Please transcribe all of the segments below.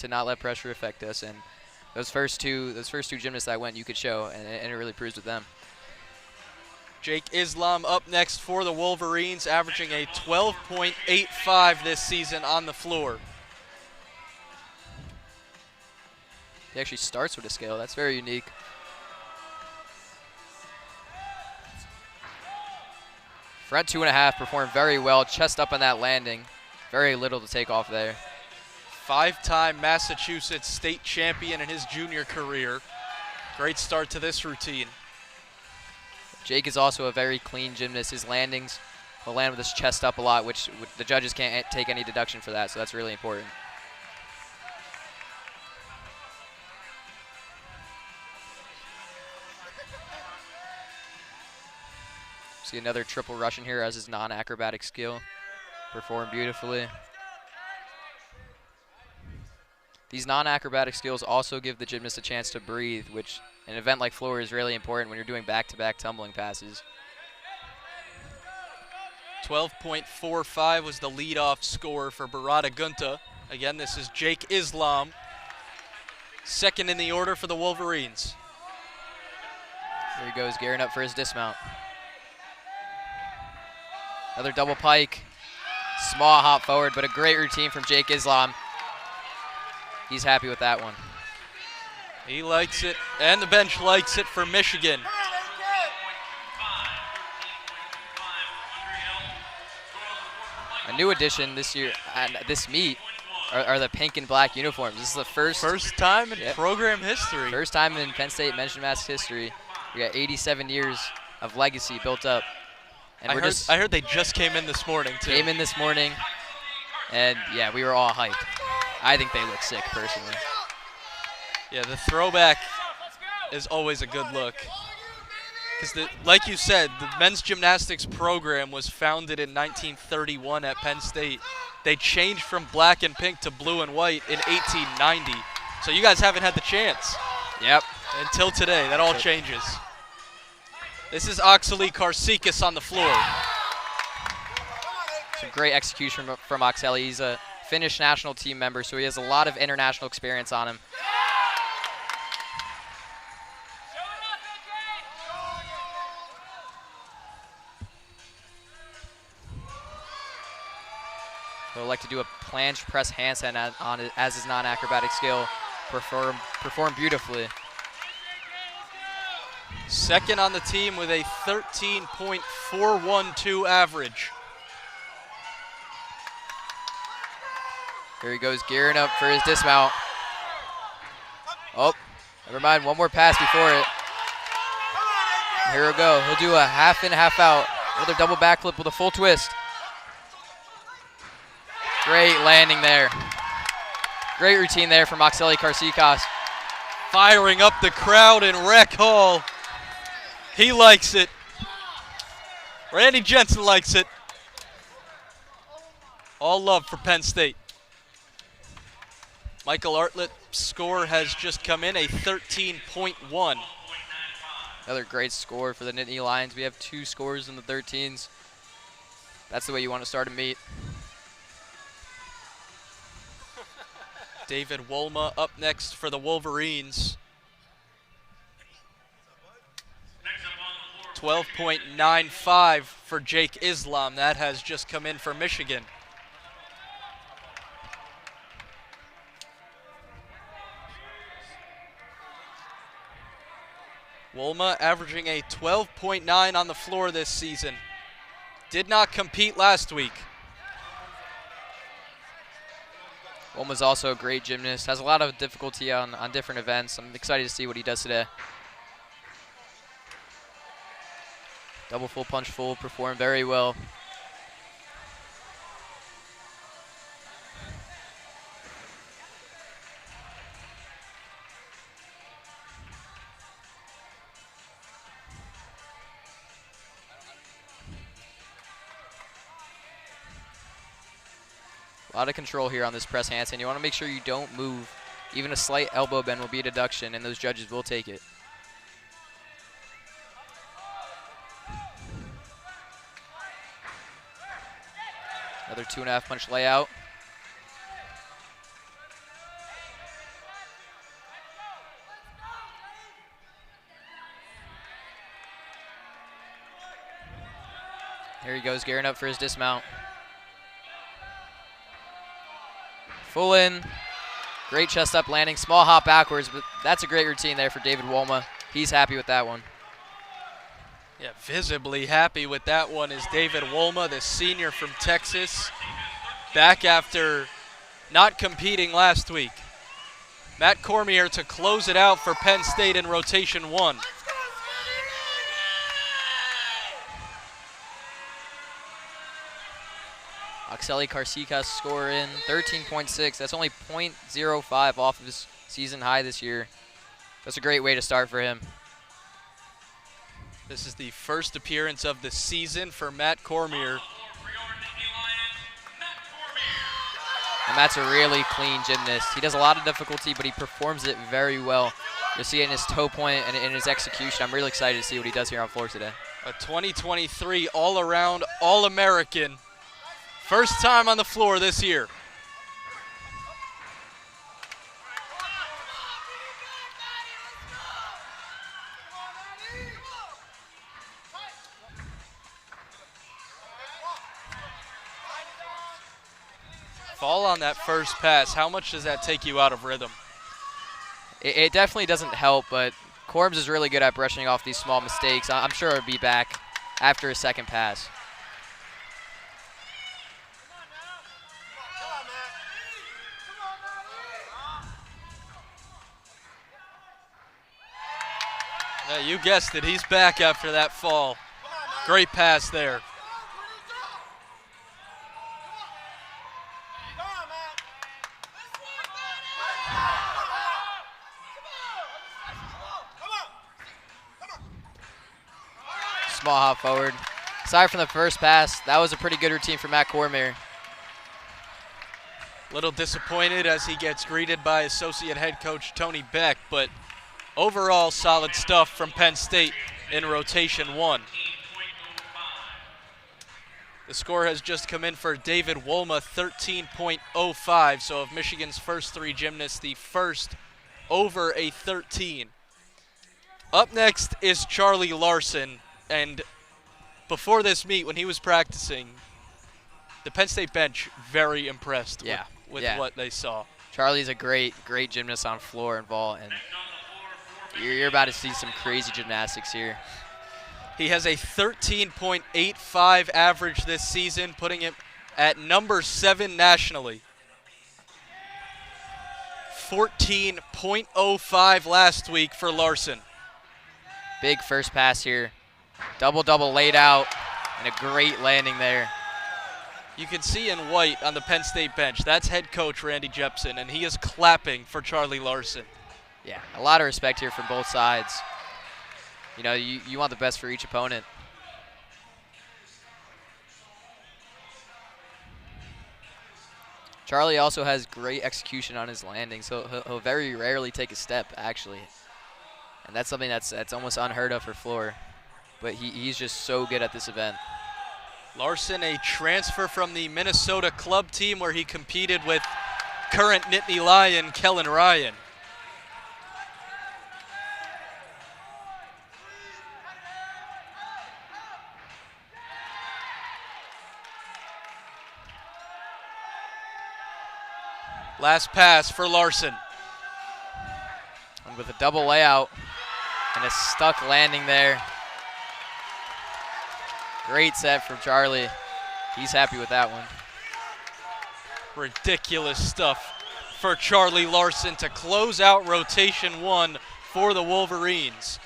to not let pressure affect us. And those first two gymnasts that went, you could show, and it really proves with them. Jake Islam up next for the Wolverines, averaging a 12.85 this season on the floor. He actually starts with a scale. That's very unique. Front 2.5 performed very well. Chest up on that landing. Very little to take off there. 5-time Massachusetts state champion in his junior career. Great start to this routine. Jake is also a very clean gymnast. His landings, he'll land with his chest up a lot, which the judges can't take any deduction for that, so that's really important. See another triple Russian here as his non-acrobatic skill. Performed beautifully. These non-acrobatic skills also give the gymnast a chance to breathe, which an event like floor is really important when you're doing back-to-back tumbling passes. 12.45 was the leadoff score for Barada Gunta. Again, this is Jake Islam, second in the order for the Wolverines. There he goes, gearing up for his dismount. Another double pike. Small hop forward, but a great routine from Jake Islam. He's happy with that one. He likes it, and the bench likes it for Michigan. A new addition this year at this meet are the pink and black uniforms. This is the first time in program history. First time in Penn State men's gymnastics history. We got 87 years of legacy built up. And I heard they just came in this morning, too. Came in this morning, and yeah, we were all hyped. I think they look sick, personally. Yeah, the throwback is always a good look. Because, like you said, the men's gymnastics program was founded in 1931 at Penn State. They changed from black and pink to blue and white in 1890. So you guys haven't had the chance. Yep. Until today. That all changes. This is Oxley Karsikis on the floor. Some great execution from Oxley. He's a Finnish national team member, so he has a lot of international experience on him. He'll like to do a planche press handstand on it as his non-acrobatic skill. Perform beautifully. Second on the team with a 13.412 average. Here he goes, gearing up for his dismount. Oh, never mind, one more pass before it. Here we go, he'll do a half in, half out. Another double backflip with a full twist. Great landing there. Great routine there from Oxley Karsikis. Firing up the crowd in Rec Hall. He likes it. Randy Jensen likes it. All love for Penn State. Michael Artlett's score has just come in, a 13.1. Another great score for the Nittany Lions. We have 2 scores in the 13s. That's the way you want to start a meet. David Wolma up next for the Wolverines. 12.95 for Jake Islam. That has just come in for Michigan. Wolma averaging a 12.9 on the floor this season. Did not compete last week. Wolma's also a great gymnast. Has a lot of difficulty on different events. I'm excited to see what he does today. Double full punch full, performed very well. A lot of control here on this press handstand. You want to make sure you don't move. Even a slight elbow bend will be a deduction, and those judges will take it. Another 2.5 punch layout. Here he goes, gearing up for his dismount. Full in. Great chest up landing. Small hop backwards, but that's a great routine there for David Wolma. He's happy with that one. Yeah, visibly happy with that one is David Wolma, the senior from Texas, back after not competing last week. Matt Cormier to close it out for Penn State in rotation 1. Oxeli Carcica score in 13.6. That's only 0.05 off of his season high this year. That's a great way to start for him. This is the first appearance of the season for Matt Cormier. And Matt's a really clean gymnast. He does a lot of difficulty, but he performs it very well. You'll see it in his toe point and in his execution. I'm really excited to see what he does here on floor today. A 2023 all-around All-American. First time on the floor this year. Fall on that first pass. How much does that take you out of rhythm? It definitely doesn't help, but Corbs is really good at brushing off these small mistakes. I'm sure he'll be back after a second pass. Yeah, you guessed it. He's back after that fall. Great pass there. Small hop forward. Aside from the first pass, that was a pretty good routine for Matt Cormier. Little disappointed as he gets greeted by associate head coach Tony Beck, but overall solid stuff from Penn State in rotation 1. The score has just come in for David Wolma, 13.05. So of Michigan's first 3 gymnasts, the first over a 13. Up next is Charlie Larson. And before this meet, when he was practicing, the Penn State bench very impressed with what they saw. Charlie's a great gymnast on floor and vault, and you're about to see some crazy gymnastics here. He has a 13.85 average this season, putting him at number 7 nationally. 14.05 last week for Larson. Big first pass here. Double laid out, and a great landing there. You can see in white on the Penn State bench, that's head coach Randy Jepson, and he is clapping for Charlie Larson. Yeah, a lot of respect here from both sides. You know, you want the best for each opponent. Charlie also has great execution on his landing, so he'll very rarely take a step, actually. And that's something that's almost unheard of for floor. But he's just so good at this event. Larson, a transfer from the Minnesota club team where he competed with current Nittany Lion Kellen Ryan. Last pass for Larson. And with a double layout and a stuck landing there. Great set from Charlie. He's happy with that one. Ridiculous stuff for Charlie Larson to close out rotation 1 for the Wolverines.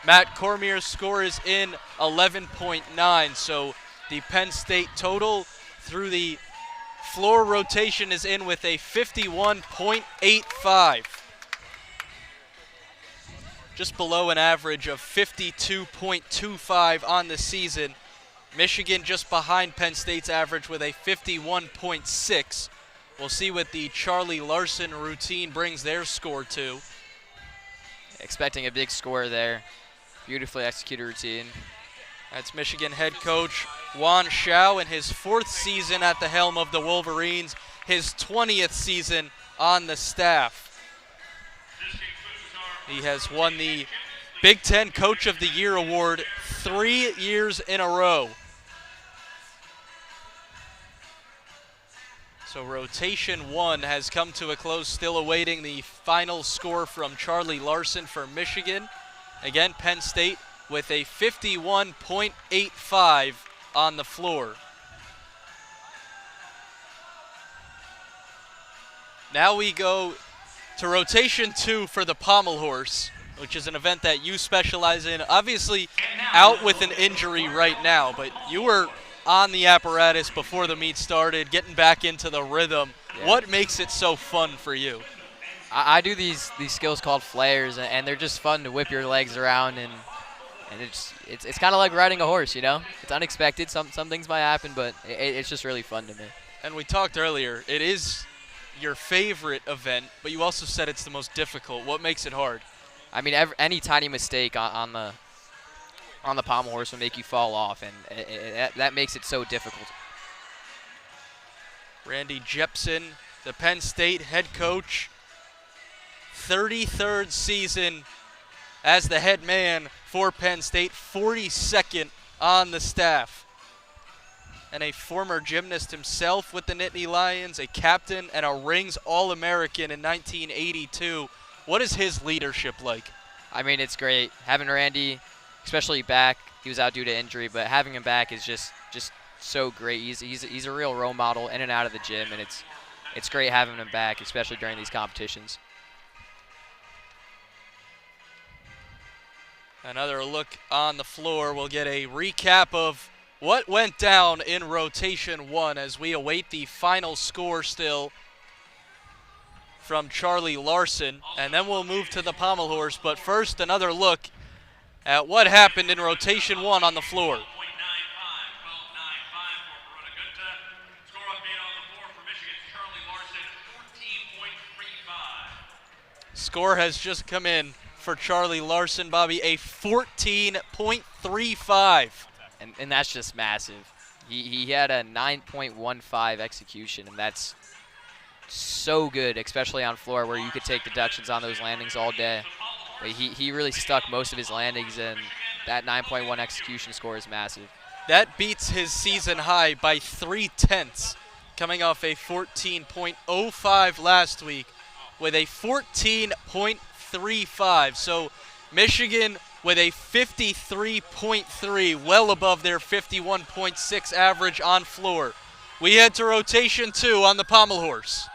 Matt Cormier's score is in 11.9, so the Penn State total through the floor rotation is in with a 51.85. Just below an average of 52.25 on the season. Michigan just behind Penn State's average with a 51.6. We'll see what the Charlie Larson routine brings their score to. Expecting a big score there. Beautifully executed routine. That's Michigan head coach Juan Shao in his 4th season at the helm of the Wolverines, his 20th season on the staff. He has won the Big Ten Coach of the Year award 3 years in a row. So rotation 1 has come to a close, still awaiting the final score from Charlie Larson for Michigan. Again, Penn State with a 51.85 on the floor. Now we go to rotation 2 for the Pommel horse, which is an event that you specialize in. Obviously out with an injury right now, but you were on the apparatus before the meet started, getting back into the rhythm. Yeah. What makes it so fun for you? I do these skills called flares, and they're just fun to whip your legs around, and it's kind of like riding a horse, you know? It's unexpected. Some things might happen, but it's just really fun to me. And we talked earlier, it is your favorite event, but you also said it's the most difficult. What makes it hard? I mean, any tiny mistake on the pommel horse will make you fall off, and that makes it so difficult. Randy Jepson, the Penn State head coach, 33rd season as the head man for Penn State, 42nd on the staff. And a former gymnast himself with the Nittany Lions, a captain and a rings All-American in 1982. What is his leadership like? I mean, it's great. Having Randy, especially back, he was out due to injury, but having him back is just so great. He's a real role model in and out of the gym, and it's great having him back, especially during these competitions. Another look on the floor. We'll get a recap of what went down in rotation 1 as we await the final score still from Charlie Larson, and then we'll move to the pommel horse. But first, another look at what happened in rotation 1 on the floor. Score has just come in for Charlie Larson, Bobby, a 14.35. And that's just massive. He had a 9.15 execution, and that's so good, especially on floor where you could take deductions on those landings all day. But he really stuck most of his landings, and that 9.1 execution score is massive. That beats his season high by 0.3, coming off a 14.05 last week with a 14.35. So Michigan with a 53.3, well above their 51.6 average on floor. We head to rotation 2 on the pommel horse.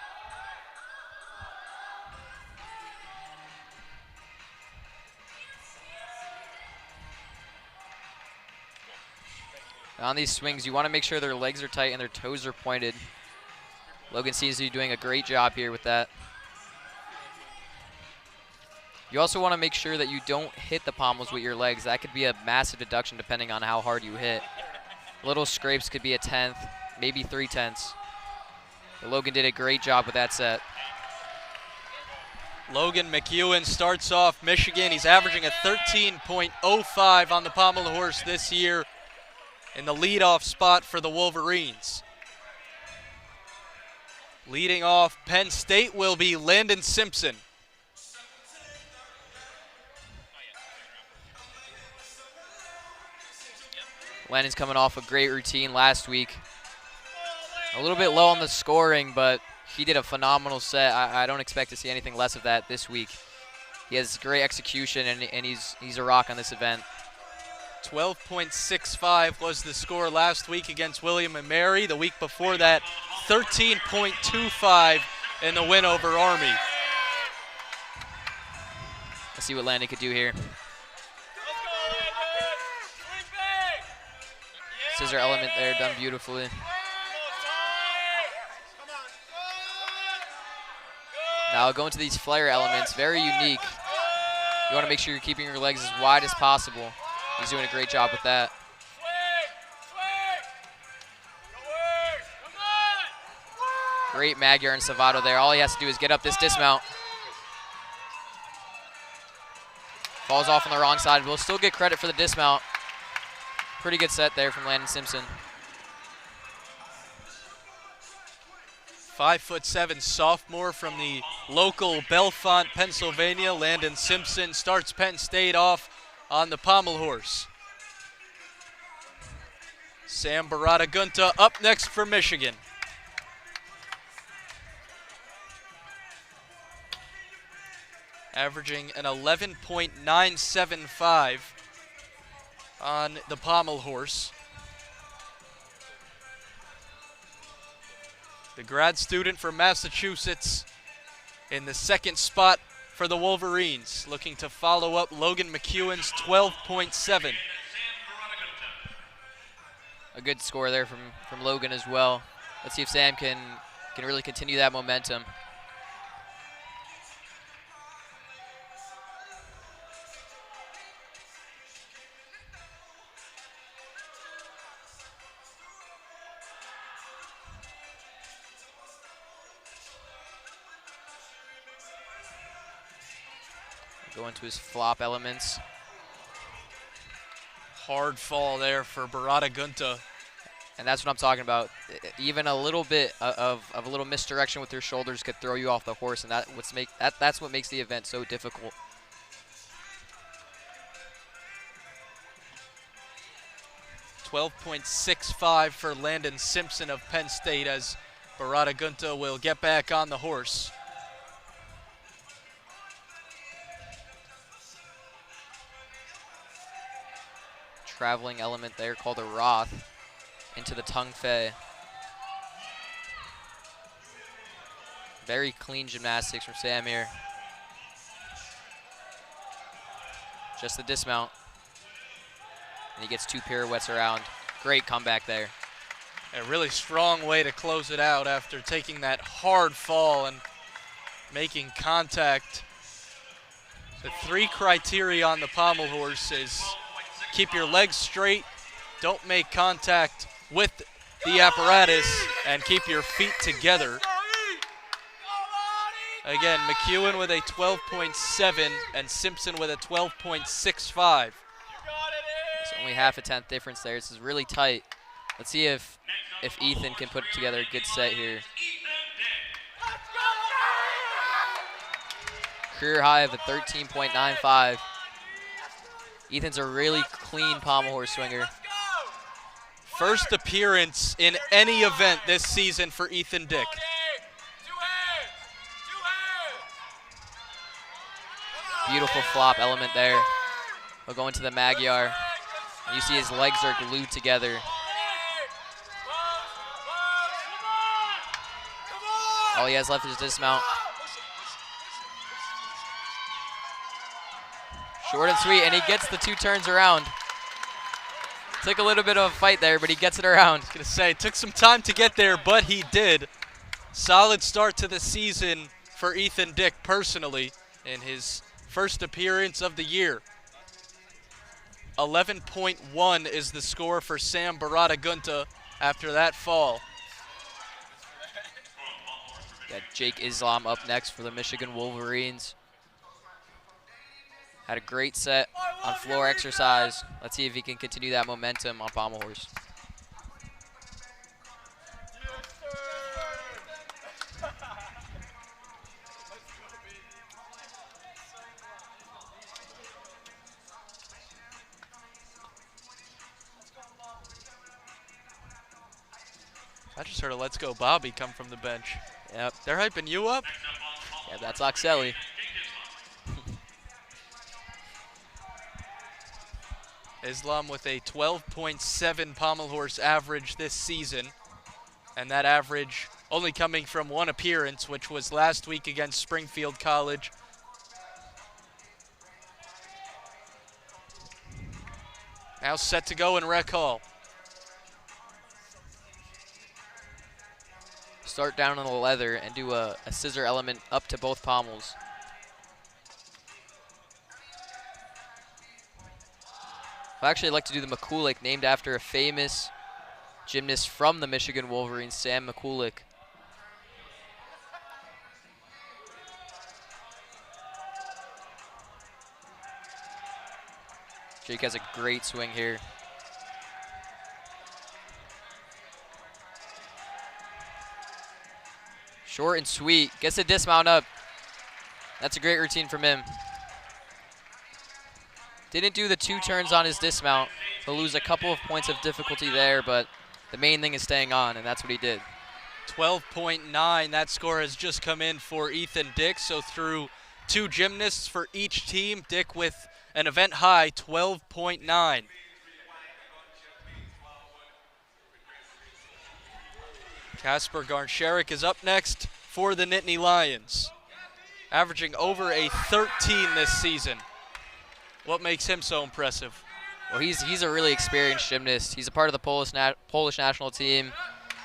On these swings, you want to make sure their legs are tight and their toes are pointed. Logan seems to be doing a great job here with that. You also want to make sure that you don't hit the pommels with your legs. That could be a massive deduction depending on how hard you hit. Little scrapes could be a 1/10, maybe 3/10. But Logan did a great job with that set. Logan McEwen starts off Michigan. He's averaging a 13.05 on the pommel horse this year in the leadoff spot for the Wolverines. Leading off Penn State will be Landon Simpson. Landon's coming off a great routine last week. A little bit low on the scoring, but he did a phenomenal set. I don't expect to see anything less of that this week. He has great execution, and he's a rock on this event. 12.65 was the score last week against William & Mary. The week before that, 13.25 in the win over Army. Let's see what Landon could do here. Scissor element there, done beautifully. Now going to these flare elements, very unique. You want to make sure you're keeping your legs as wide as possible. He's doing a great job with that. Great Magyar and Savato there. All he has to do is get up this dismount. Falls off on the wrong side. We'll still get credit for the dismount. Pretty good set there from Landon Simpson. 5'7" sophomore from the local Bellefonte, Pennsylvania. Landon Simpson starts Penn State off on the pommel horse. Sam Barada-Gunta up next for Michigan. averaging an 11.975 on the Pommel horse. The grad student from Massachusetts in the second spot for the Wolverines, looking to follow up Logan McEwen's 12.7. A good score there from Logan as well. Let's see if Sam can really continue that momentum. Go into his flop elements. Hard fall there for Barada Gunta. And that's what I'm talking about. Even a little bit of a little misdirection with your shoulders could throw you off the horse, and that's what makes the event so difficult. $12.65 for Landon Simpson of Penn State as Barada Gunta will get back on the horse. Traveling element there called a Roth into the tongue fei. Very clean gymnastics from Sam here. Just the dismount. And he gets 2 pirouettes around. Great comeback there. A really strong way to close it out after taking that hard fall and making contact. The 3 criteria on the Pommel horse is keep your legs straight, don't make contact with the apparatus, and keep your feet together. Again, McEwen with a 12.7 and Simpson with a 12.65. It's only half a tenth difference there. This is really tight. Let's see if Ethan can put together a good set here. Career high of a 13.95. Ethan's a really clean pommel horse swinger. First appearance in any event this season for Ethan Dick. Beautiful flop element there. He'll go into the Magyar. You see his legs are glued together. All he has left is dismount. Short and sweet, and he gets the 2 turns around. Took a little bit of a fight there, but he gets it around. I was going to say, it took some time to get there, but he did. Solid start to the season for Ethan Dick personally in his first appearance of the year. 11.1 is the score for Sam Barada Gunta after that fall. Got Jake Islam up next for the Michigan Wolverines. Had a great set on floor exercise. Let's see if he can continue that momentum on pommel horse. I just heard a "Let's Go Bobby" come from the bench. Yep. They're hyping you up? Yeah, that's Oxelli. Islam with a 12.7 pommel horse average this season, and that average only coming from 1 appearance, which was last week against Springfield College. Now set to go in Rec Hall. Start down on the leather and do a scissor element up to both pommels. I'd actually like to do the McCulloch, named after a famous gymnast from the Michigan Wolverines, Sam McCulloch. Jake has a great swing here. Short and sweet, gets the dismount up. That's a great routine from him. Didn't do the 2 turns on his dismount. He'll lose a couple of points of difficulty there, but the main thing is staying on, and that's what he did. 12.9, that score has just come in for Ethan Dick. So through 2 gymnasts for each team. Dick with an event high 12.9. Kasper Garnsharik is up next for the Nittany Lions, averaging over a 13 this season. What makes him so impressive? Well, he's a really experienced gymnast. He's a part of the Polish national team,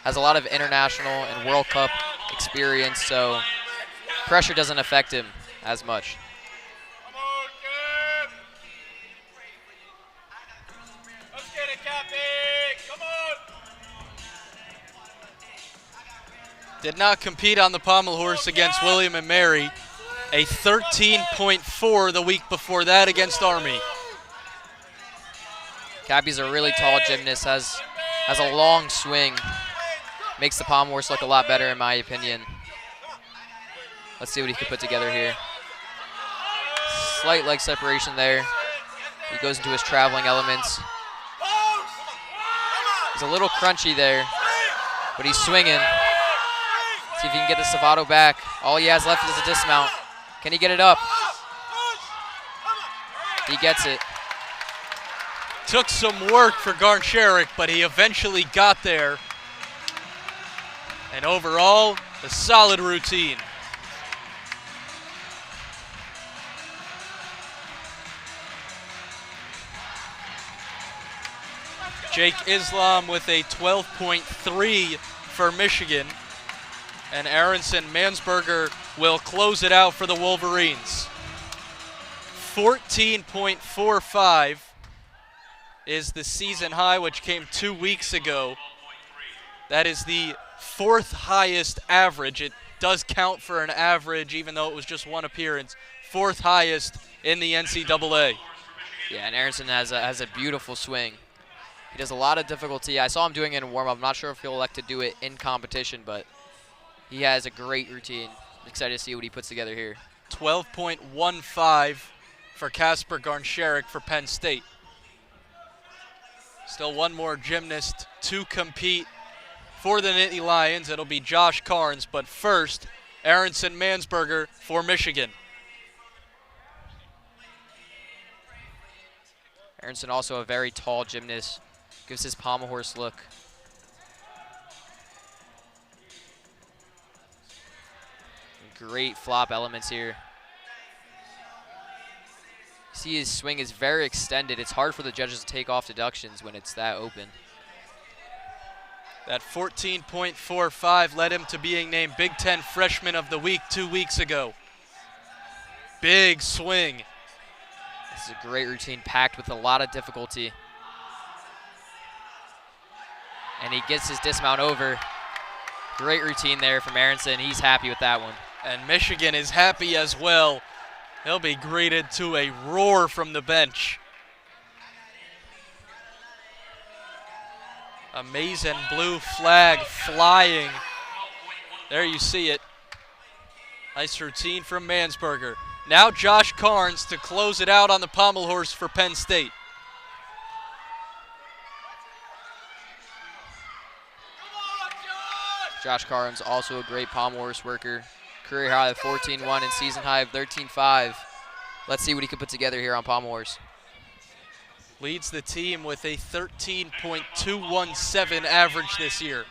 has a lot of international and World Cup experience, so pressure doesn't affect him as much. Did not compete on the pommel horse against William and Mary. A 13.4 the week before that against Army. Cappy's a really tall gymnast, has a long swing. Makes the pommel horse look a lot better in my opinion. Let's see what he can put together here. Slight leg separation there. He goes into his traveling elements. He's a little crunchy there, but he's swinging. See if he can get the Savato back. All he has left is a dismount. Can he get it up? He gets it. Took some work for Garnsharik, but he eventually got there. And overall, a solid routine. Jake Islam with a 12.3 for Michigan. And Aronson Mansberger will close it out for the Wolverines. 14.45 is the season high, which came 2 weeks ago. That is the 4th highest average. It does count for an average, even though it was just one appearance. 4th highest in the NCAA. Yeah, and Aronson has a beautiful swing. He does a lot of difficulty. I saw him doing it in warm-up. I'm not sure if he'll elect to do it in competition, but he has a great routine. I'm excited to see what he puts together here. 12.15 for Kasper Garnsharik for Penn State. Still one more gymnast to compete for the Nittany Lions. It'll be Josh Carnes, but first, Aronson Mansberger for Michigan. Aronson also a very tall gymnast. Gives his pommel horse look. Great flop elements here. See, his swing is very extended. It's hard for the judges to take off deductions when it's that open. That 14.45 led him to being named Big Ten Freshman of the Week 2 weeks ago. Big swing. This is a great routine packed with a lot of difficulty. And he gets his dismount over. Great routine there from Aronson. He's happy with that one. And Michigan is happy as well. He'll be greeted to a roar from the bench. Amazing blue flag flying. There you see it. Nice routine from Mansberger. Now Josh Carnes to close it out on the pommel horse for Penn State. Josh Carnes, also a great pommel horse worker. Career high of 14.1 and season high of 13.5. Let's see what he can put together here on pommel horse. Leads the team with a 13.217 average this year.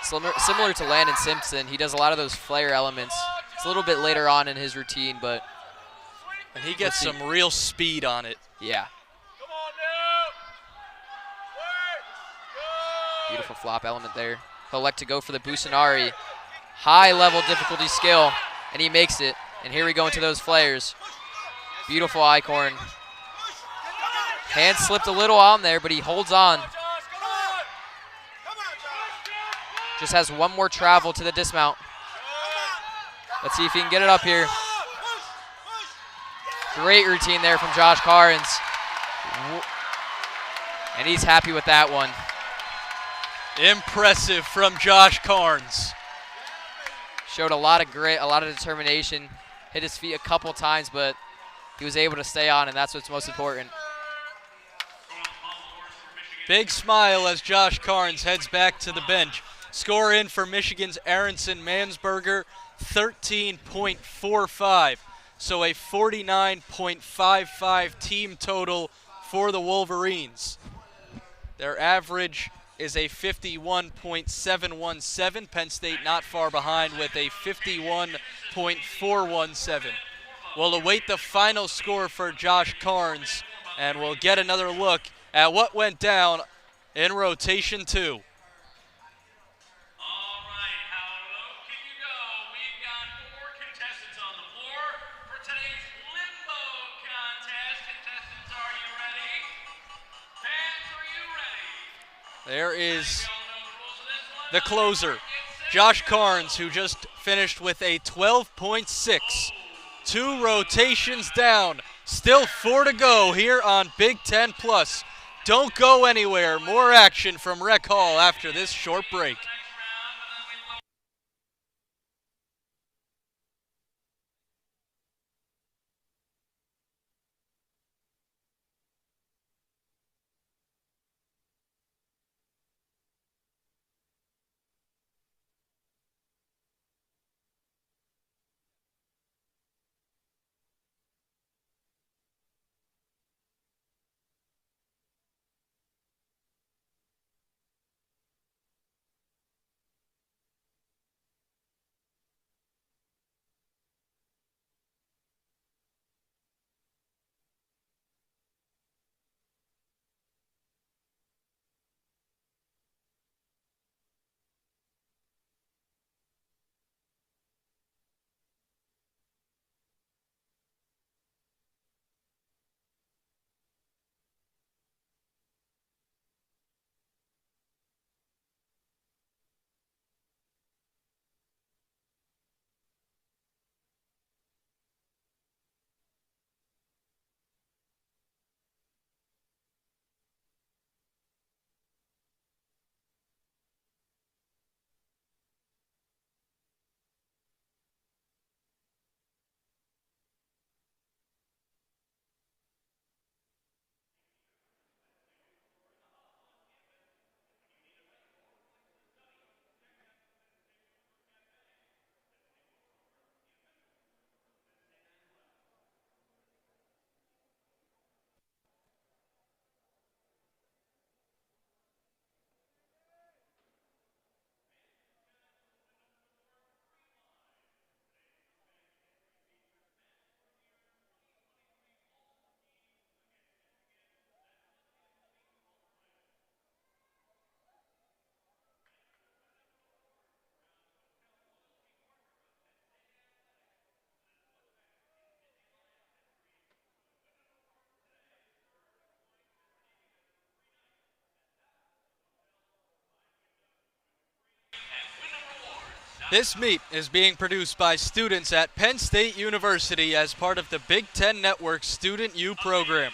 Similar to Landon Simpson, he does a lot of those flare elements. It's a little bit later on in his routine, but and he gets some real speed on it. Yeah. Beautiful flop element there. He'll elect to go for the Busanari. High level difficulty skill, and he makes it. And here we go into those flares. Beautiful I-corn. Hand slipped a little on there, but he holds on. Just has one more travel to the dismount. Let's see if he can get it up here. Great routine there from Josh Carnes. And he's happy with that one. Impressive from Josh Carnes. Showed a lot of grit, a lot of determination. Hit his feet a couple times, but he was able to stay on, and that's what's most important. Big smile as Josh Carnes heads back to the bench. Score in for Michigan's Aronson Mansberger, 13.45. So a 49.55 team total for the Wolverines. Their average is a 51.717. Penn State not far behind with a 51.417. We'll await the final score for Josh Carnes, and we'll get another look at what went down in rotation 2. There is the closer, Josh Carnes, who just finished with a 12.6. 2 rotations down. Still 4 to go here on Big Ten Plus. Don't go anywhere. More action from Rec Hall after this short break. This meet is being produced by students at Penn State University as part of the Big Ten Network Student U program,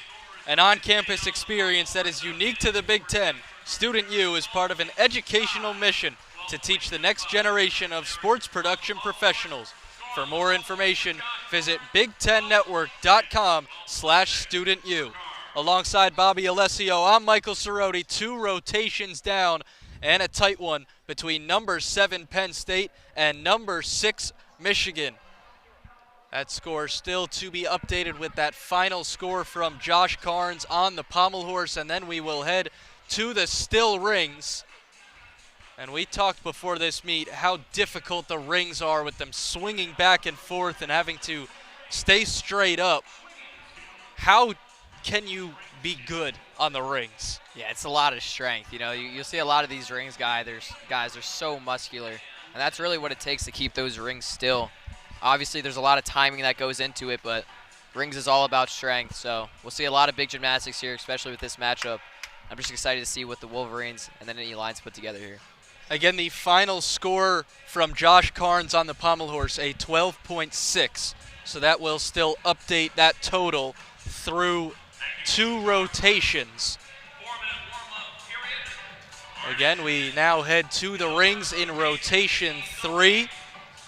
an on-campus experience that is unique to the Big Ten. Student U is part of an educational mission to teach the next generation of sports production professionals. For more information, visit bigtennetwork.com/studentu. Alongside Bobby Alessio, I'm Michael Cerroti. 2 rotations down and a tight one between number 7 Penn State and number 6 Michigan. That score still to be updated with that final score from Josh Carnes on the Pommel horse, and then we will head to the still rings. And we talked before this meet how difficult the rings are with them swinging back and forth and having to stay straight up. How can you be good on the rings? Yeah, it's a lot of strength. You know, you'll see a lot of these rings guys are so muscular, and that's really what it takes to keep those rings still. Obviously, there's a lot of timing that goes into it, but rings is all about strength. So we'll see a lot of big gymnastics here, especially with this matchup. I'm just excited to see what the Wolverines and then any lines put together here. Again, the final score from Josh Carnes on the Pommel horse, a 12.6. So that will still update that total through 2 rotations. Again, we now head to the rings in rotation 3.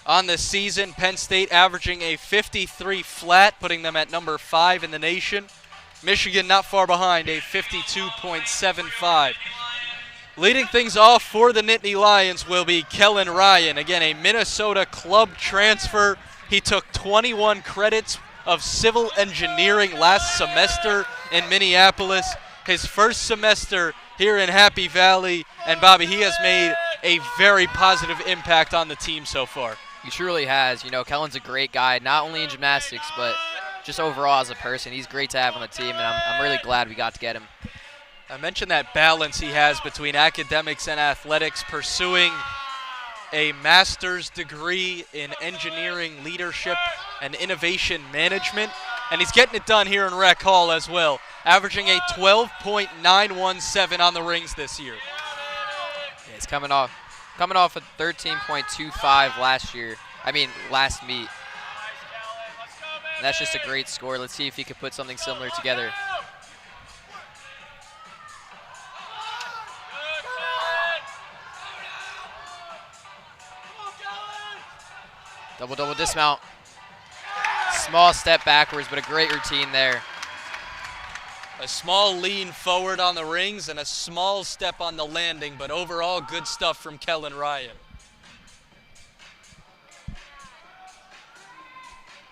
On the season, Penn State averaging a 53 flat, putting them at number 5 in the nation. Michigan not far behind, a 52.75. Leading things off for the Nittany Lions will be Kellen Ryan. Again, a Minnesota club transfer. He took 21 credits of civil engineering last semester in Minneapolis. His first semester here in Happy Valley. And Bobby, he has made a very positive impact on the team so far. He truly has. You know, Kellen's a great guy, not only in gymnastics, but just overall as a person. He's great to have on the team, and I'm really glad we got to get him. I mentioned that balance he has between academics and athletics, pursuing a master's degree in engineering leadership and innovation management, and he's getting it done here in Rec Hall as well, averaging a 12.917 on the rings this year. Yeah, he's coming off a 13.25 last meet. And that's just a great score. Let's see if he could put something similar together. Double dismount. Small step backwards, but a great routine there. A small lean forward on the rings and a small step on the landing, but overall good stuff from Kellen Ryan.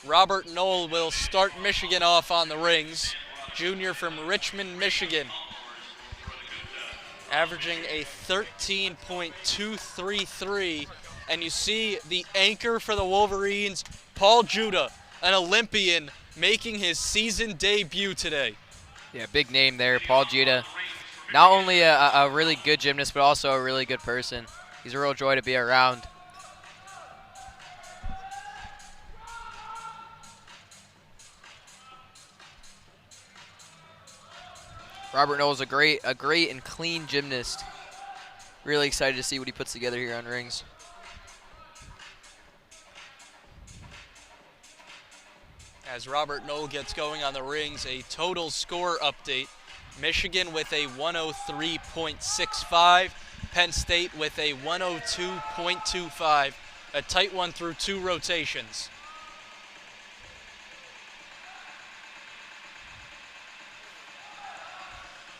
Robert Knoll will start Michigan off on the rings. Junior from Richmond, Michigan. Averaging a 13.233. And you see the anchor for the Wolverines, Paul Judah, an Olympian, making his season debut today. Yeah, big name there, Paul Judah. Not only a really good gymnast, but also a really good person. He's a real joy to be around. Robert Knoll's a great and clean gymnast. Really excited to see what he puts together here on rings. As Robert Knoll gets going on the rings, a total score update. Michigan with a 103.65, Penn State with a 102.25, a tight one through 2 rotations.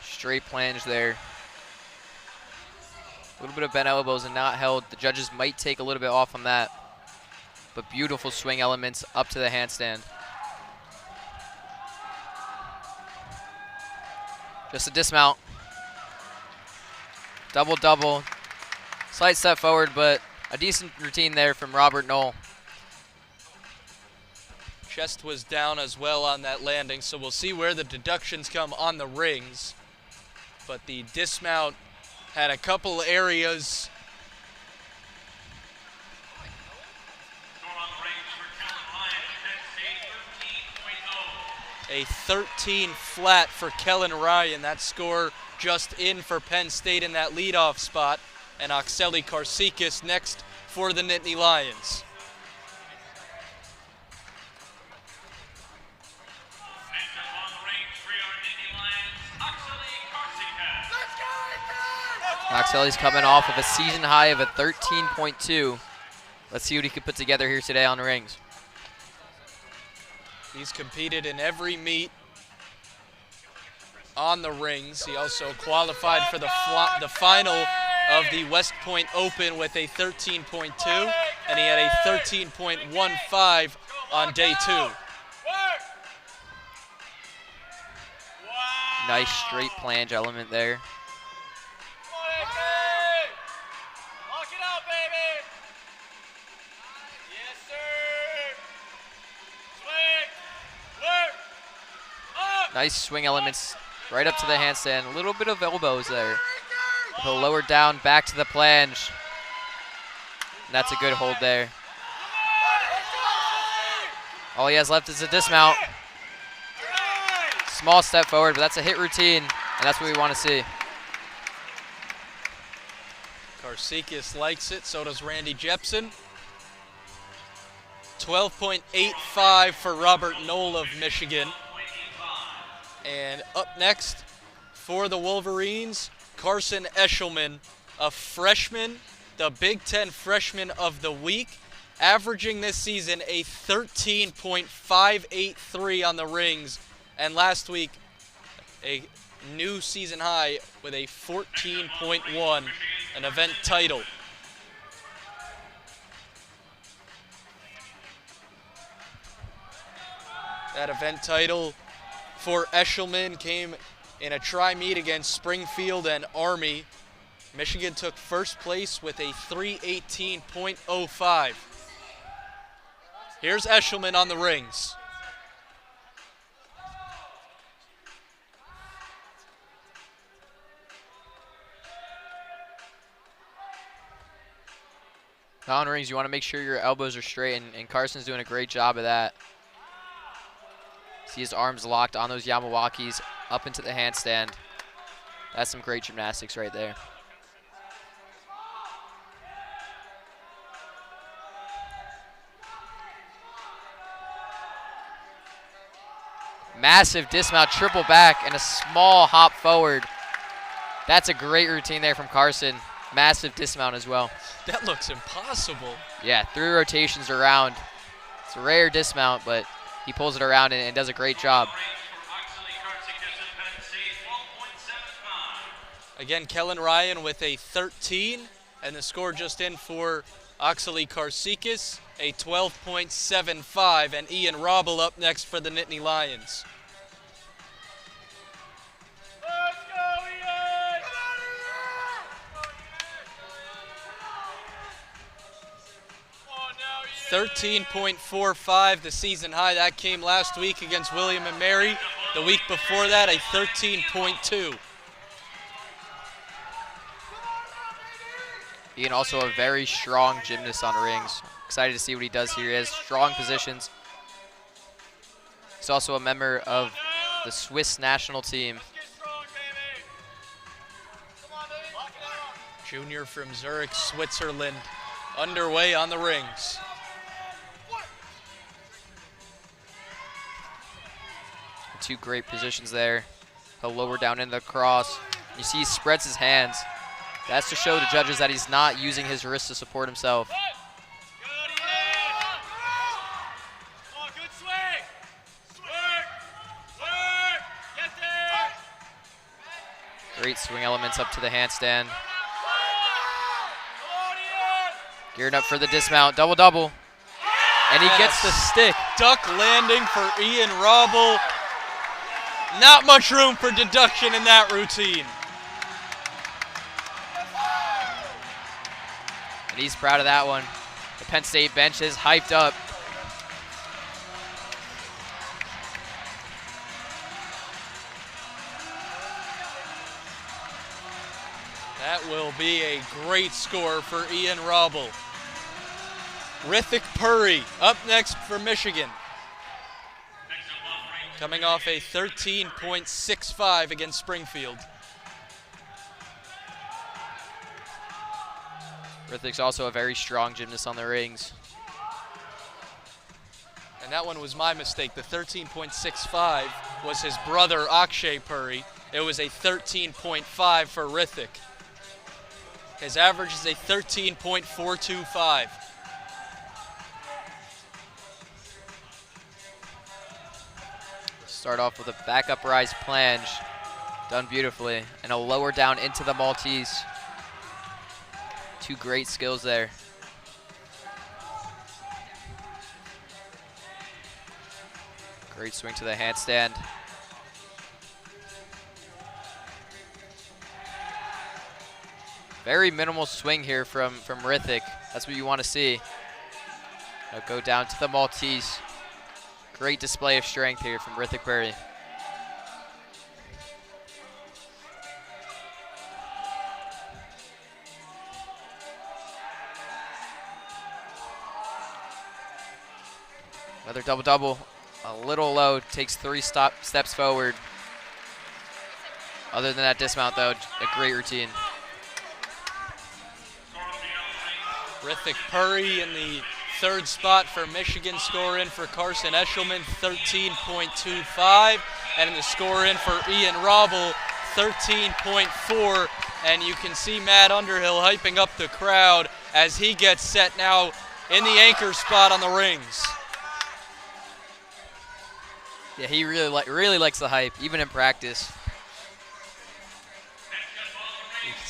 Straight plunge there. A little bit of bent elbows and not held. The judges might take a little bit off on that. But beautiful swing elements up to the handstand. Just a dismount. Double. Slight step forward, but a decent routine there from Robert Knoll. Chest was down as well on that landing, so we'll see where the deductions come on the rings. But the dismount had a couple areas. A 13 flat for Kellen Ryan. That score just in for Penn State in that leadoff spot. And Okseli Karsikis next for the Nittany Lions. Okseli's coming off of a season high of a 13.2. Let's see what he could put together here today on the rings. He's competed in every meet on the rings. He also qualified for the final of the West Point Open with a 13.2, and he had a 13.15 on day 2. Nice straight plunge element there. Nice swing elements right up to the handstand. A little bit of elbows there. With a lower down, back to the plunge. And that's a good hold there. All he has left is a dismount. Small step forward, but that's a hit routine, and that's what we want to see. Karsikis likes it, so does Randy Jepson. 12.85 for Robert Knoll of Michigan. And up next for the Wolverines, Carson Eshelman, a freshman, the Big Ten Freshman of the Week, averaging this season a 13.583 on the rings. And last week, a new season high with a 14.1, an event title. That event title for Eshelman came in a tri-meet against Springfield and Army. Michigan took first place with a 318.05. Here's Eshelman on the rings. On rings, you want to make sure your elbows are straight, and Carson's doing a great job of that. See his arms locked on those Yamawakis up into the handstand. That's some great gymnastics right there. Massive dismount, triple back, and a small hop forward. That's a great routine there from Carson. Massive dismount as well. That looks impossible. Yeah, 3 rotations around. It's a rare dismount, but he pulls it around and does a great job. Again, Kellen Ryan with a 13, and the score just in for Oxley Karsikis, a 12.75, and Ian Robble up next for the Nittany Lions. Let's go, Ian! 13.45, the season high. That came last week against William & Mary. The week before that, a 13.2. Ian also a very strong gymnast on rings. Excited to see what he does here. He has strong positions. He's also a member of the Swiss national team. Junior from Zurich, Switzerland, underway on the rings. Two great positions there. He'll lower down into the cross. You see he spreads his hands. That's to show the judges that he's not using his wrist to support himself. Great swing elements up to the handstand. Gearing up for the dismount, double-double. And he gets the stick. Duck landing for Ian Robble. Not much room for deduction in that routine. And he's proud of that one. The Penn State bench is hyped up. That will be a great score for Ian Robble. Rithik Puri up next for Michigan. Coming off a 13.65 against Springfield. Rithik's also a very strong gymnast on the rings. And that one was my mistake. The 13.65 was his brother Akshay Puri. It was a 13.5 for Rithik. His average is a 13.425. Start off with a back up rise plunge. Done beautifully. And a lower down into the Maltese. Two great skills there. Great swing to the handstand. Very minimal swing here from Rithik. That's what you want to see. Now go down to the Maltese. Great display of strength here from Rithik Puri. Another double-double. A little low, takes 3 steps forward. Other than that dismount, though, a great routine. Rithik Puri in the third spot for Michigan. Score in for Carson Eshelman, 13.25. And in the score in for Ian Robble, 13.4. And you can see Matt Underhill hyping up the crowd as he gets set now in the anchor spot on the rings. Yeah, he really likes the hype, even in practice.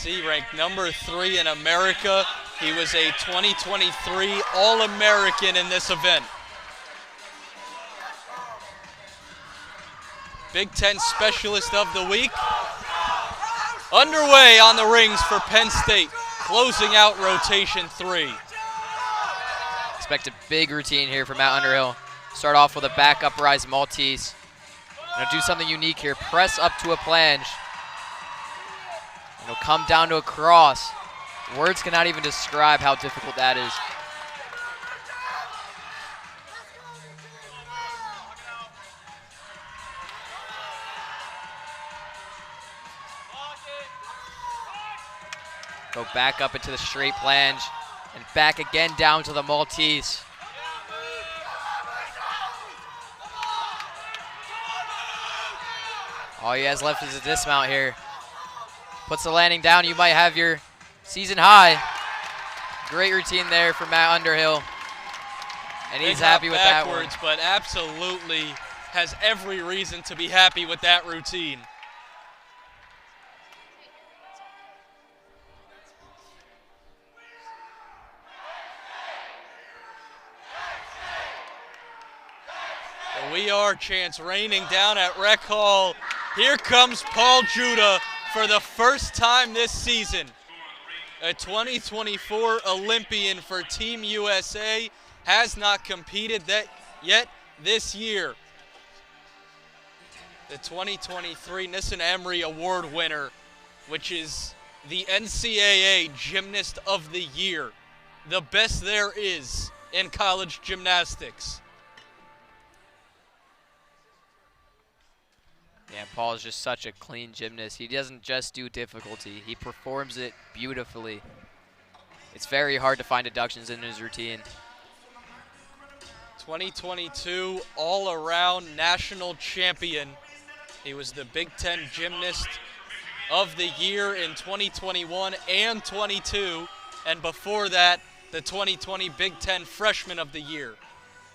See, ranked number 3 in America. He was a 2023 All-American in this event. Big Ten Specialist of the Week. Underway on the rings for Penn State, closing out rotation 3. Expect a big routine here from Matt Underhill. Start off with a back up rise Maltese. Gonna do something unique here. Press up to a planche. And he'll come down to a cross. Words cannot even describe how difficult that is. Go back up into the straight planche and back again down to the Maltese. All he has left is a dismount here. Puts the landing down, you might have your season high. Great routine there for Matt Underhill. And he's happy with that one. But absolutely has every reason to be happy with that routine. We are chants raining down at Rec Hall. Here comes Paul Judah for the first time this season. A 2024 Olympian for Team USA, has not competed yet this year. The 2023 Nissen Emery Award winner, which is the NCAA Gymnast of the Year. The best there is in college gymnastics. Yeah, Paul is just such a clean gymnast. He doesn't just do difficulty, he performs it beautifully. It's very hard to find deductions in his routine. 2022 all-around national champion. He was the Big Ten Gymnast of the Year in 2021 and 22, and before that, the 2020 Big Ten Freshman of the Year.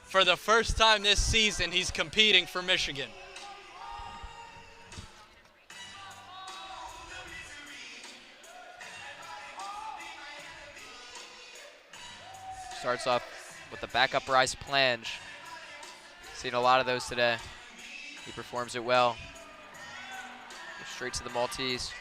For the first time this season, he's competing for Michigan. Starts off with the back up rise planche. Seen a lot of those today. He performs it well. Goes straight to the Maltese.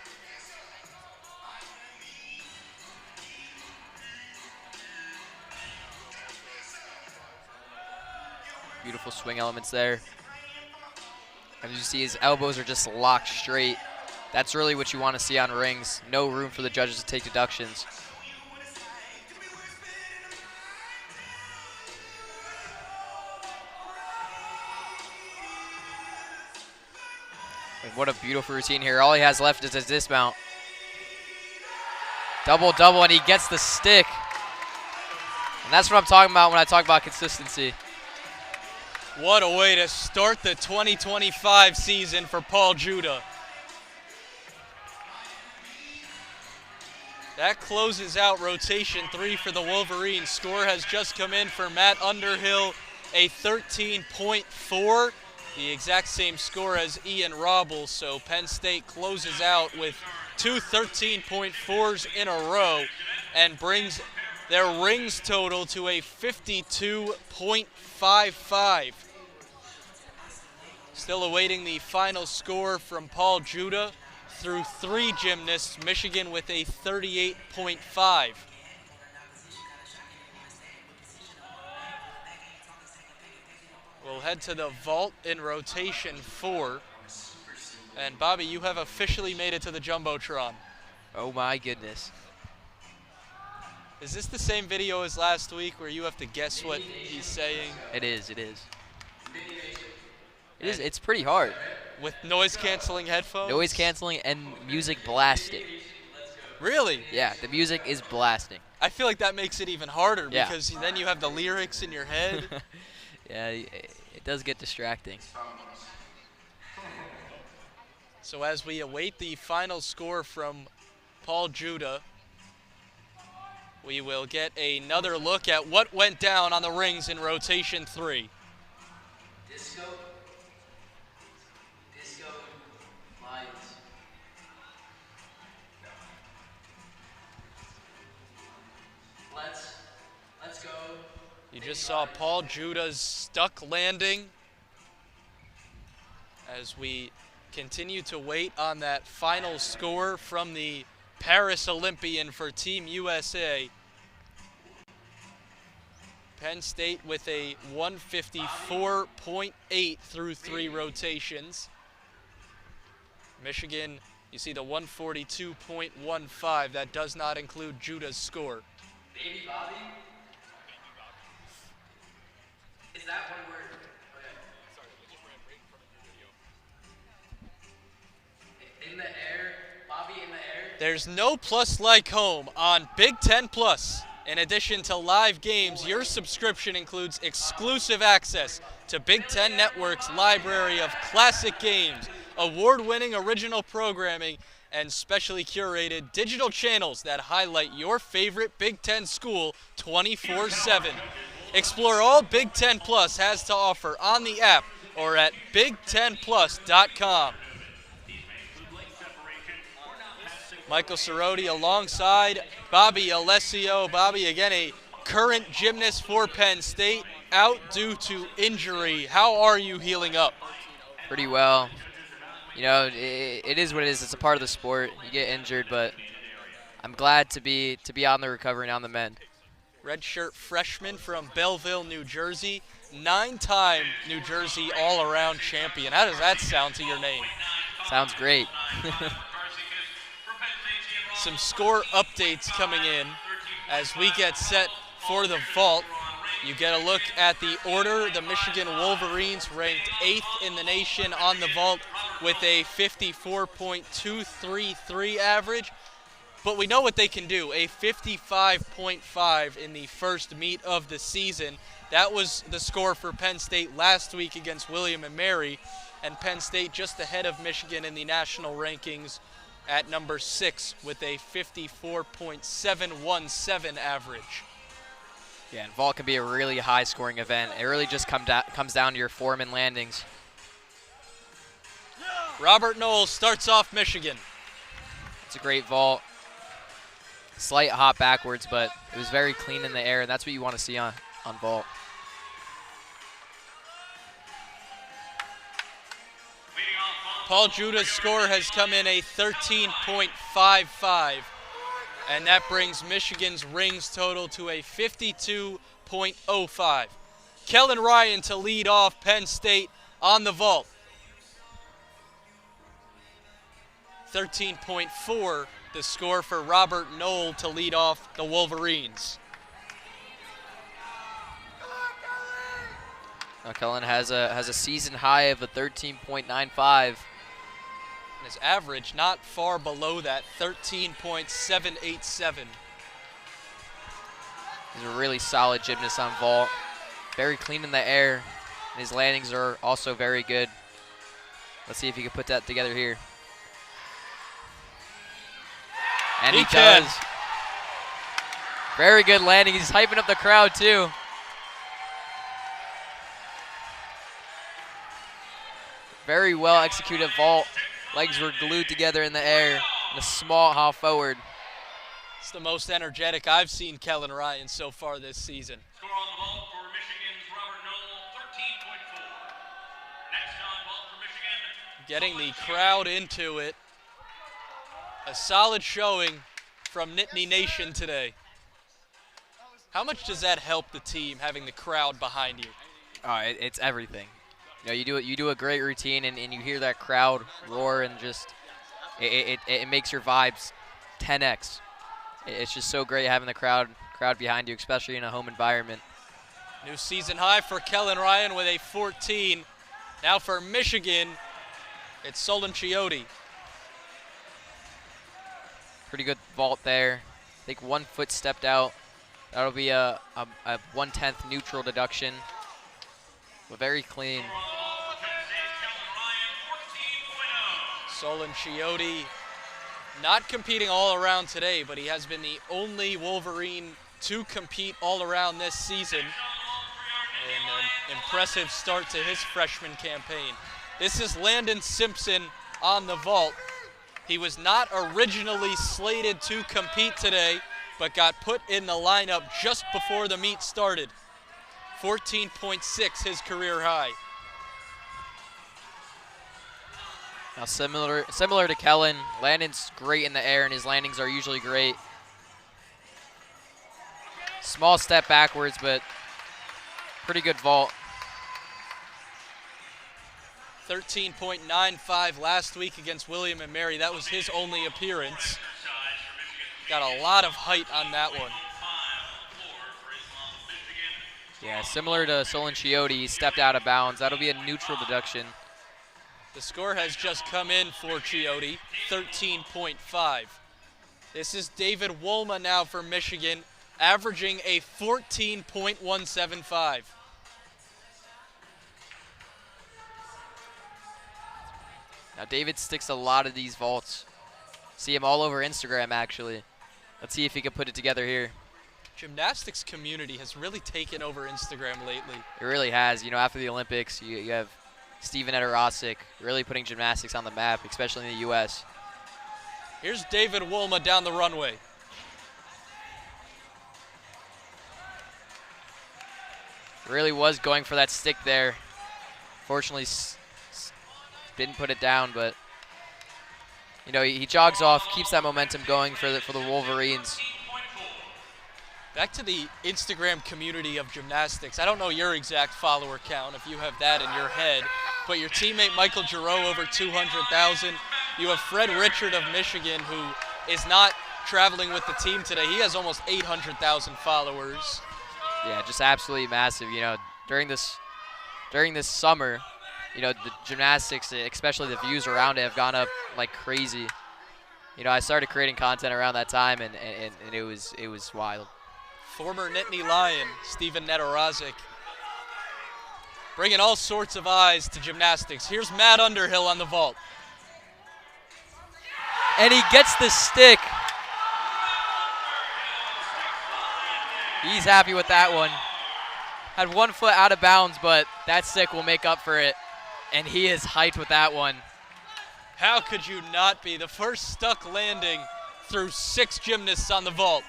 Beautiful swing elements there. And you see his elbows are just locked straight. That's really what you want to see on rings. No room for the judges to take deductions. And what a beautiful routine here. All he has left is his dismount. Double, double, and he gets the stick. And that's what I'm talking about when I talk about consistency. What a way to start the 2025 season for Paul Judah. That closes out rotation 3 for the Wolverines. Score has just come in for Matt Underhill, a 13.4. The exact same score as Ian Robble, so Penn State closes out with 2 13.4s in a row and brings their rings total to a 52.55. Still awaiting the final score from Paul Judah through 3 gymnasts, Michigan with a 38.5. We'll head to the vault in rotation 4. And Bobby, you have officially made it to the Jumbotron. Oh my goodness. Is this the same video as last week where you have to guess what he's saying? It is, it is. It's pretty hard. With noise canceling headphones? Noise canceling and music blasting. Really? Yeah, the music is blasting. I feel like that makes it even harder Yeah. because then you have the lyrics in your head. Yeah, it does get distracting. So as we await the final score from Paul Judah, we will get another look at what went down on the rings in rotation 3. Disco lines. Let's go. You just saw Paul Judah's stuck landing as we continue to wait on that final score from the Paris Olympian for Team USA. Penn State with a 154.8 through 3 rotations. Michigan, you see the 142.15. That does not include Judah's score. Baby Bobby? Is that one word? Okay. In the air, Bobby in the air. There's no plus like home on Big Ten Plus. In addition to live games, your subscription includes exclusive access to Big Ten Network's library of classic games, award-winning original programming, and specially curated digital channels that highlight your favorite Big Ten school 24/7. Explore all Big Ten Plus has to offer on the app or at big10plus.com. Michael Cerroti alongside Bobby Alessio. Bobby, again, a current gymnast for Penn State, out due to injury. How are you healing up? Pretty well. You know, it is what it is. It's a part of the sport. You get injured, but I'm glad to be on the recovery and on the mend. Redshirt freshman from Belleville, New Jersey, 9-time New Jersey all-around champion. How does that sound to your name? Sounds great. Some score updates coming in as we get set for the vault. You get a look at the order. The Michigan Wolverines ranked 8th in the nation on the vault with a 54.233 average. But we know what they can do, a 55.5 in the first meet of the season. That was the score for Penn State last week against William & Mary, and Penn State just ahead of Michigan in the national rankings at number 6 with a 54.717 average. Yeah, and vault can be a really high-scoring event. It really just comes down to your form and landings. Robert Knowles starts off Michigan. It's a great vault. Slight hop backwards, but it was very clean in the air, and that's what you want to see on vault. Paul Judah's score has come in a 13.55, and that brings Michigan's rings total to a 52.05. Kellen Ryan to lead off Penn State on the vault. 13.4, the score for Robert Knoll to lead off the Wolverines. Now Kellen has a season high of a 13.95. His average not far below that, 13.787. He's a really solid gymnast on vault. Very clean in the air, and his landings are also very good. Let's see if he can put that together here. And he can. does. Very good landing. He's hyping up the crowd too. Very well executed vault. Legs were glued together in the air. And a small hop forward. It's the most energetic I've seen Kellen Ryan so far this season. Score on the vault for Michigan's Robert Knoll, 13.4. Next on vault for Michigan. Getting the crowd into it. A solid showing from Nittany Nation today. How much does that help the team, having the crowd behind you? It's everything. You know, you do a great routine, and you hear that crowd roar, and just it makes your vibes 10x. It's just so great having the crowd behind you, especially in a home environment. New season high for Kellen Ryan with a 14. Now for Michigan, it's Solon Chiotti. Pretty good vault there. I think 1 foot stepped out. That'll be a 1/10 neutral deduction. But very clean. Solon Chiotti not competing all around today, but he has been the only Wolverine to compete all around this season. And an impressive start to his freshman campaign. This is Landon Simpson on the vault. He was not originally slated to compete today, but got put in the lineup just before the meet started. 14.6, his career high. Now similar to Kellen, Landon's great in the air, and his landings are usually great. Small step backwards, but pretty good vault. 13.95 last week against William and Mary. That was his only appearance. Got a lot of height on that one. Yeah, similar to Solon Chiotti, he stepped out of bounds. That'll be a neutral deduction. The score has just come in for Chiotti, 13.5. This is David Wolma now for Michigan, averaging a 14.175. Now David sticks a lot of these vaults. See him all over Instagram, actually. Let's see if he can put it together here. Gymnastics community has really taken over Instagram lately. It really has. You know, after the Olympics, you have Steven Edorosic really putting gymnastics on the map, especially in the U.S. Here's David Wolma down the runway. Really was going for that stick there. Fortunately, didn't put it down, but you know, he jogs off, keeps that momentum going for the Wolverines. Back to the Instagram community of gymnastics. I don't know your exact follower count, if you have that in your head, but your teammate Michael Giroux over 200,000. You have Fred Richard of Michigan, who is not traveling with the team today. He has almost 800,000 followers. Yeah, just absolutely massive. You know, during this summer, you know, the gymnastics, especially the views around it, have gone up like crazy. You know, I started creating content around that time, and it was wild. Former Nittany Lion, Steven Nedorozic, bringing all sorts of eyes to gymnastics. Here's Matt Underhill on the vault. And he gets the stick. He's happy with that one. Had 1 foot out of bounds, but that stick will make up for it. And he is hyped with that one. How could you not be? The first stuck landing through 6 gymnasts on the vault.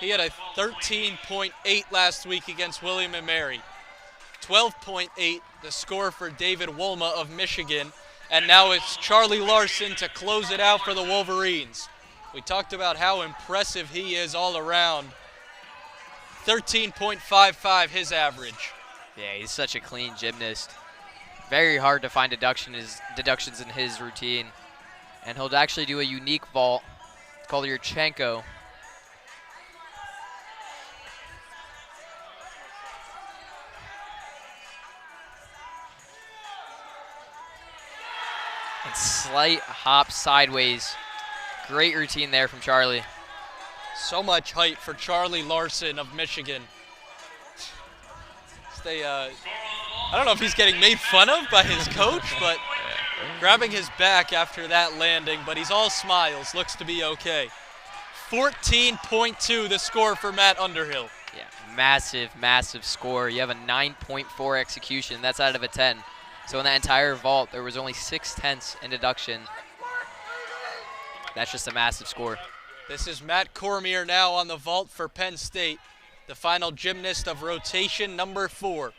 He had a 13.8 last week against William and Mary. 12.8, the score for David Wolma of Michigan. And now it's Charlie Larson to close it out for the Wolverines. We talked about how impressive he is all around. 13.55 his average. Yeah, he's such a clean gymnast. Very hard to find deductions in his routine. And he'll actually do a unique vault called Yurchenko. And slight hop sideways. Great routine there from Charlie. So much height for Charlie Larson of Michigan. I don't know if he's getting made fun of by his coach, but grabbing his back after that landing, but he's all smiles, looks to be okay. 14.2 the score for Matt Underhill. Yeah, massive, massive score. You have a 9.4 execution. That's out of a 10. So in that entire vault, there was only 6/10 in deduction. That's just a massive score. This is Matt Cormier now on the vault for Penn State, the final gymnast of rotation number 4.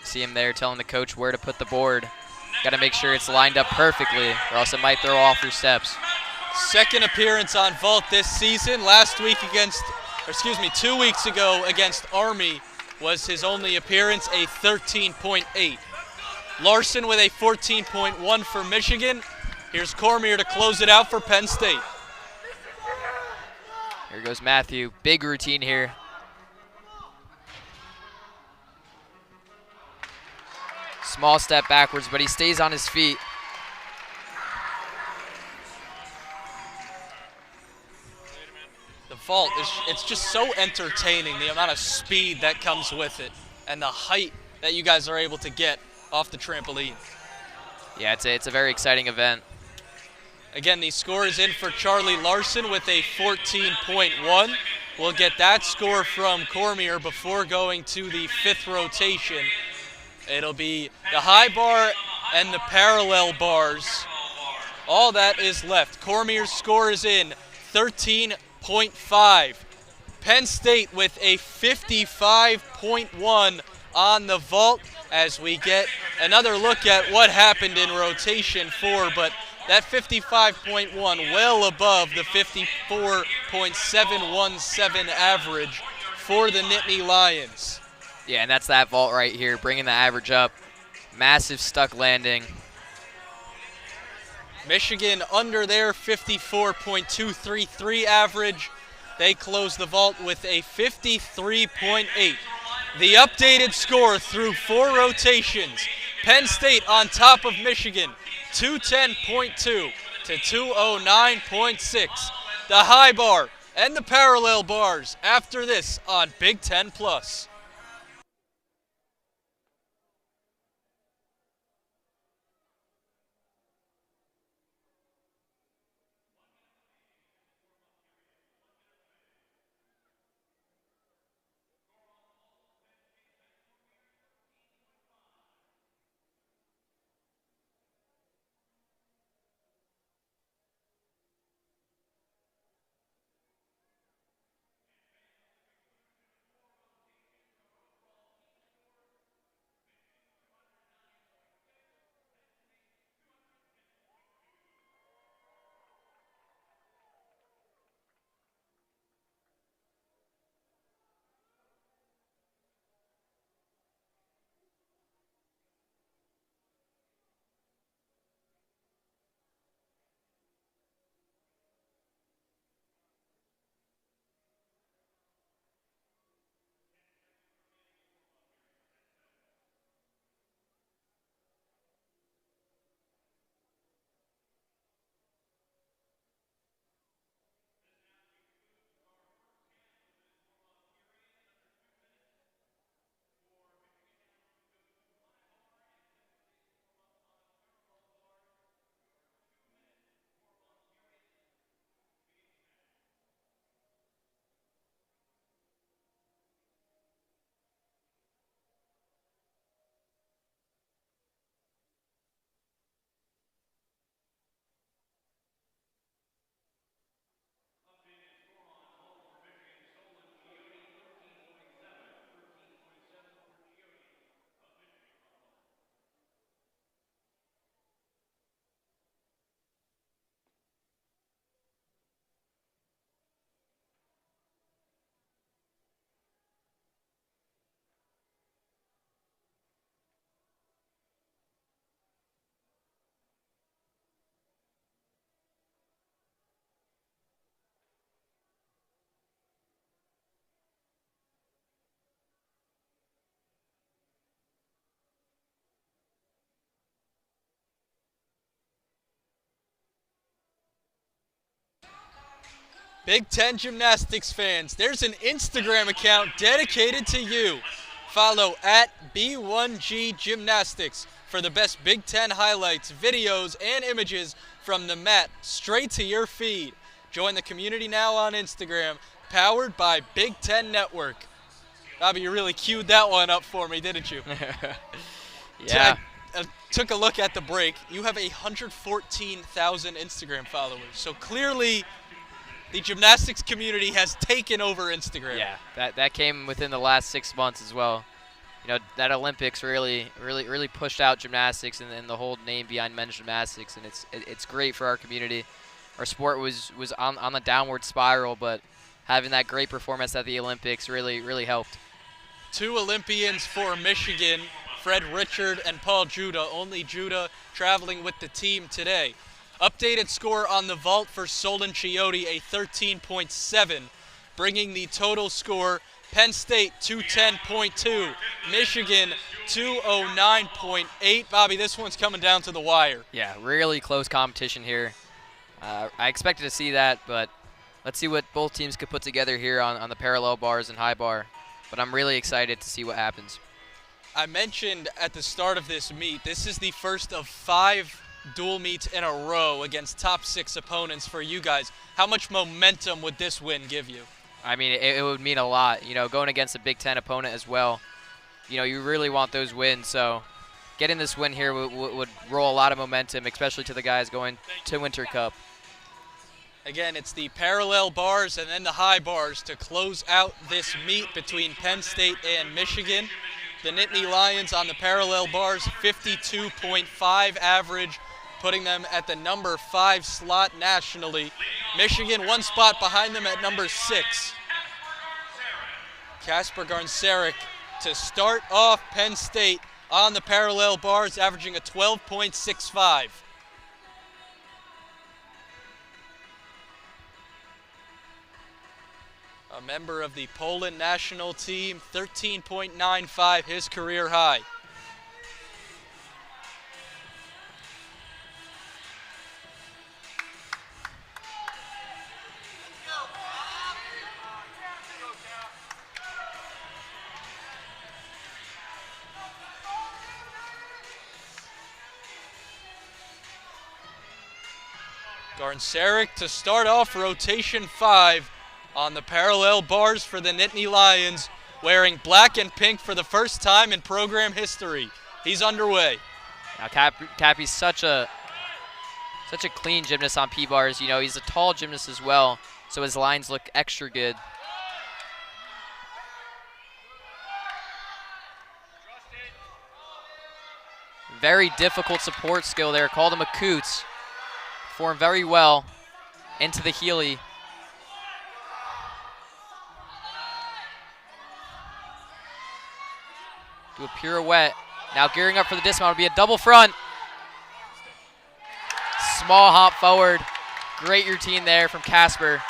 See him there telling the coach where to put the board. Got to make sure it's lined up perfectly, or else it might throw off your steps. Second appearance on vault this season. 2 weeks ago against Army was his only appearance, a 13.8. Larson with a 14.1 for Michigan. Here's Cormier to close it out for Penn State. Here goes Matthew. Big routine here. Small step backwards, but he stays on his feet. The vault, it's just so entertaining, the amount of speed that comes with it and the height that you guys are able to get off the trampoline. Yeah, it's a very exciting event. Again, the score is in for Charlie Larson with a 14.1. We'll get that score from Cormier before going to the 5th rotation. It'll be the high bar and the parallel bars. All that is left. Cormier's score is in 13.5. Penn State with a 55.1 on the vault as we get another look at what happened in rotation 4, but that 55.1 well above the 54.717 average for the Nittany Lions. Yeah, and that's that vault right here, bringing the average up. Massive stuck landing. Michigan under their 54.233 average. They close the vault with a 53.8. The updated score through 4 rotations. Penn State on top of Michigan, 210.2 to 209.6. The high bar and the parallel bars after this on Big Ten Plus. Big Ten Gymnastics fans, there's an Instagram account dedicated to you. Follow at B1G Gymnastics for the best Big Ten highlights, videos, and images from the mat straight to your feed. Join the community now on Instagram, powered by Big Ten Network. Bobby, you really queued that one up for me, didn't you? Yeah. I took a look at the break. You have 114,000 Instagram followers. So clearly, the gymnastics community has taken over Instagram. Yeah, that came within the last 6 months as well. You know, that Olympics really pushed out gymnastics and the whole name behind men's gymnastics, and it's great for our community. Our sport was on the downward spiral, but having that great performance at the Olympics really helped. 2 Olympians for Michigan, Fred Richard and Paul Judah. Only Judah traveling with the team today. Updated score on the vault for Solon Chiotti, a 13.7, bringing the total score Penn State 210.2, Michigan 209.8. Bobby, this one's coming down to the wire. Yeah, really close competition here. I expected to see that, but let's see what both teams could put together here on the parallel bars and high bar. But I'm really excited to see what happens. I mentioned at the start of this meet, this is the first of 5 dual meets in a row against top 6 opponents for you guys. How much momentum would this win give you? I mean, it would mean a lot, you know, going against a Big Ten opponent as well. You know, you really want those wins, so getting this win here would roll a lot of momentum, especially to the guys going to Winter Cup. Again, it's the parallel bars and then the high bars to close out this meet between Penn State and Michigan. The Nittany Lions on the parallel bars, 52.5 average, putting them at the number 5 slot nationally. Michigan 1 spot behind them at number 6. Kasper Garnseric to start off Penn State on the parallel bars, averaging a 12.65. A member of the Poland national team, 13.95, his career high. Garnseric to start off rotation 5 on the parallel bars for the Nittany Lions, wearing black and pink for the first time in program history. He's underway. Now Cappy's such a clean gymnast on P-bars. You know, he's a tall gymnast as well, so his lines look extra good. Very difficult support skill there. Called him a coots. Performed very well into the Healy. Do a pirouette. Now gearing up for the dismount. It'll be a double front. Small hop forward. Great routine there from Kasper.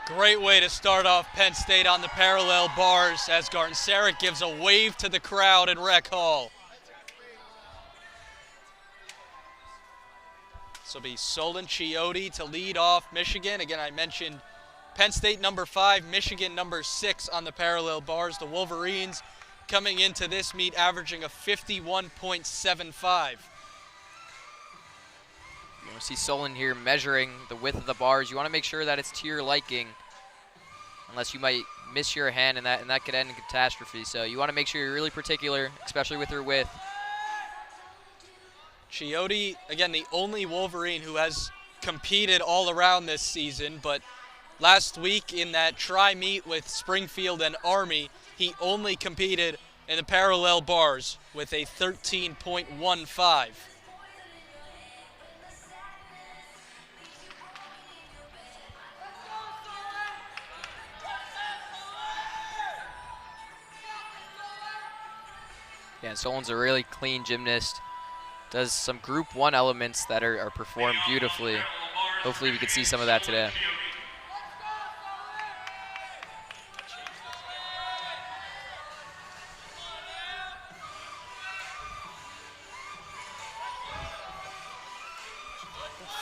Great way to start off Penn State on the parallel bars as Garnseric gives a wave to the crowd in Rec Hall. This will be Solon Chiotti to lead off Michigan. Again, I mentioned Penn State number 5, Michigan number 6 on the parallel bars. The Wolverines coming into this meet averaging a 51.75. You want to see Solon here measuring the width of the bars. You want to make sure that it's to your liking, unless you might miss your hand, and that could end in catastrophe. So you want to make sure you're really particular, especially with your width. Chiotti, again, the only Wolverine who has competed all around this season, but last week in that tri-meet with Springfield and Army, he only competed in the parallel bars with a 13.15. Yeah, Solon's a really clean gymnast. Does some Group 1 elements that are performed beautifully. Hopefully we can see some of that today.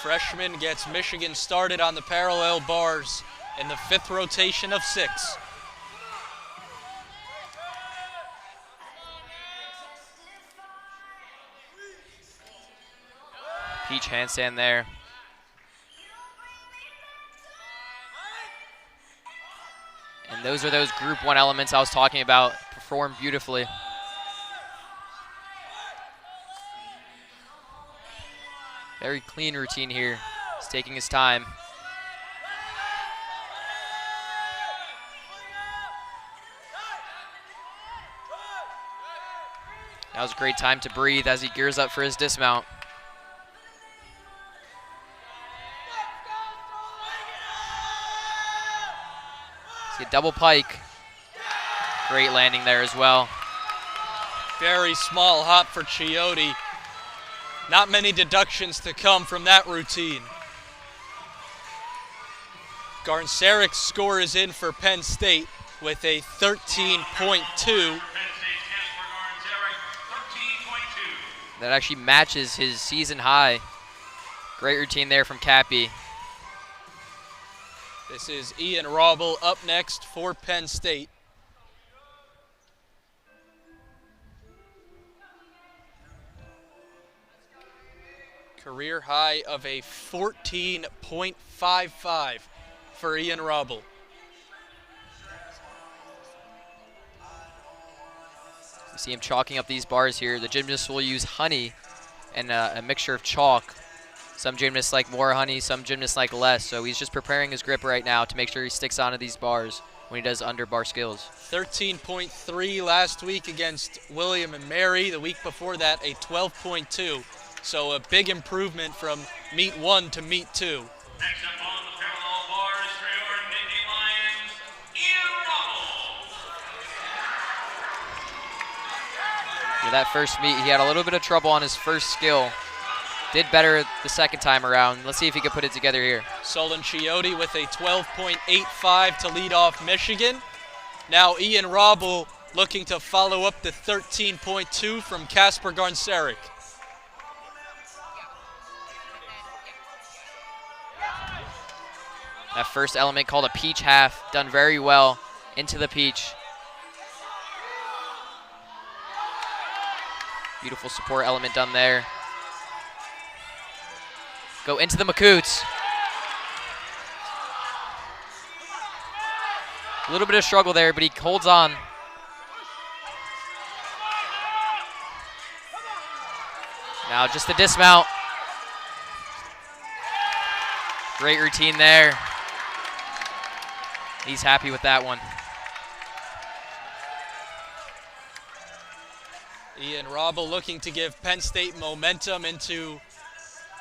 Freshman gets Michigan started on the parallel bars in the 5th rotation of 6. Peach handstand there. And those are those Group 1 elements I was talking about, performed beautifully. Very clean routine here. He's taking his time. That was a great time to breathe as he gears up for his dismount. See a double pike. Great landing there as well. Very small hop for Chiotti. Not many deductions to come from that routine. Garnseric's score is in for Penn State with a 13.2. That actually matches his season high. Great routine there from Cappy. This is Ian Raubel up next for Penn State. Career high of a 14.5. 13.55 for Ian Robble. You see him chalking up these bars here. The gymnasts will use honey and a mixture of chalk. Some gymnasts like more honey, some gymnasts like less. So he's just preparing his grip right now to make sure he sticks onto these bars when he does under bar skills. 13.3 last week against William and Mary. The week before that, a 12.2. So a big improvement from meet 1 to meet 2. Next up on the parallel bars for your Nittany Lions, Ian Robble. For that first meet, he had a little bit of trouble on his first skill. Did better the second time around. Let's see if he can put it together here. Solon Chiotti with a 12.85 to lead off Michigan. Now Ian Robble looking to follow up the 13.2 from Kasper Garnseric. That first element called a peach half, done very well into the peach. Beautiful support element done there. Go into the Makoots. A little bit of struggle there, but he holds on. Now just the dismount. Great routine there. He's happy with that one. Ian Robble looking to give Penn State momentum into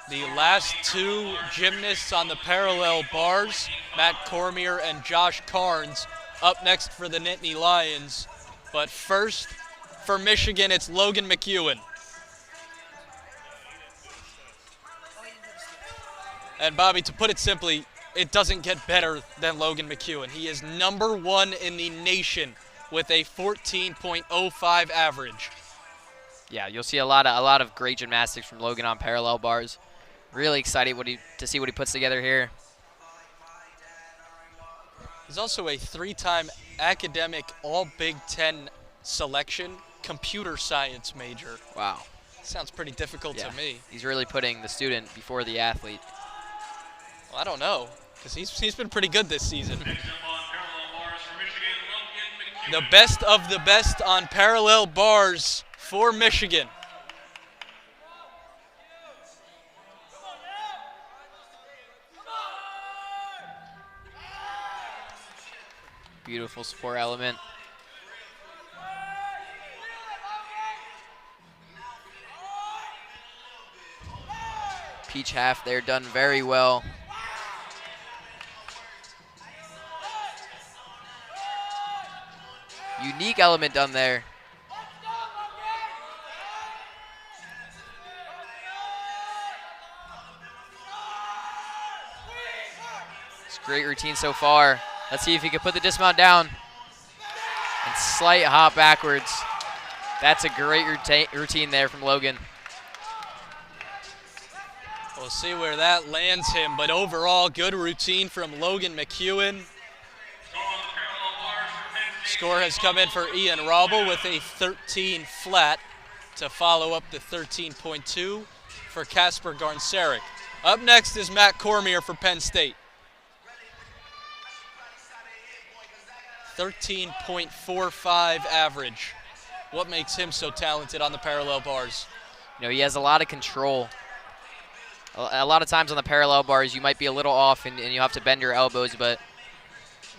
the last two gymnasts on the parallel bars, Matt Cormier and Josh Carnes, up next for the Nittany Lions. But first, for Michigan, it's Logan McEwen. And Bobby, to put it simply, it doesn't get better than Logan McEwen. He is #1 in the nation with a 14.05 average. Yeah, you'll see a lot of great gymnastics from Logan on parallel bars. Really excited to see what he puts together here. He's also a 3-time academic All-Big Ten selection computer science major. Wow. Sounds pretty difficult to me. He's really putting the student before the athlete. Well, I don't know, because he's been pretty good this season. Next up on parallel bars for Michigan, Logan McEwen. The best of the best on parallel bars for Michigan. Beautiful support element. Peach half there, done very well. Unique element done there. It's a great routine so far. Let's see if he can put the dismount down. And slight hop backwards. That's a great routine there from Logan. We'll see where that lands him, but overall, good routine from Logan McEwen. Score has come in for Ian Robble with a 13 flat to follow up the 13.2 for Kasper Garnseric. Up next is Matt Cormier for Penn State. 13.45 average. What makes him so talented on the parallel bars? You know, he has a lot of control. A lot of times on the parallel bars, you might be a little off and you have to bend your elbows, but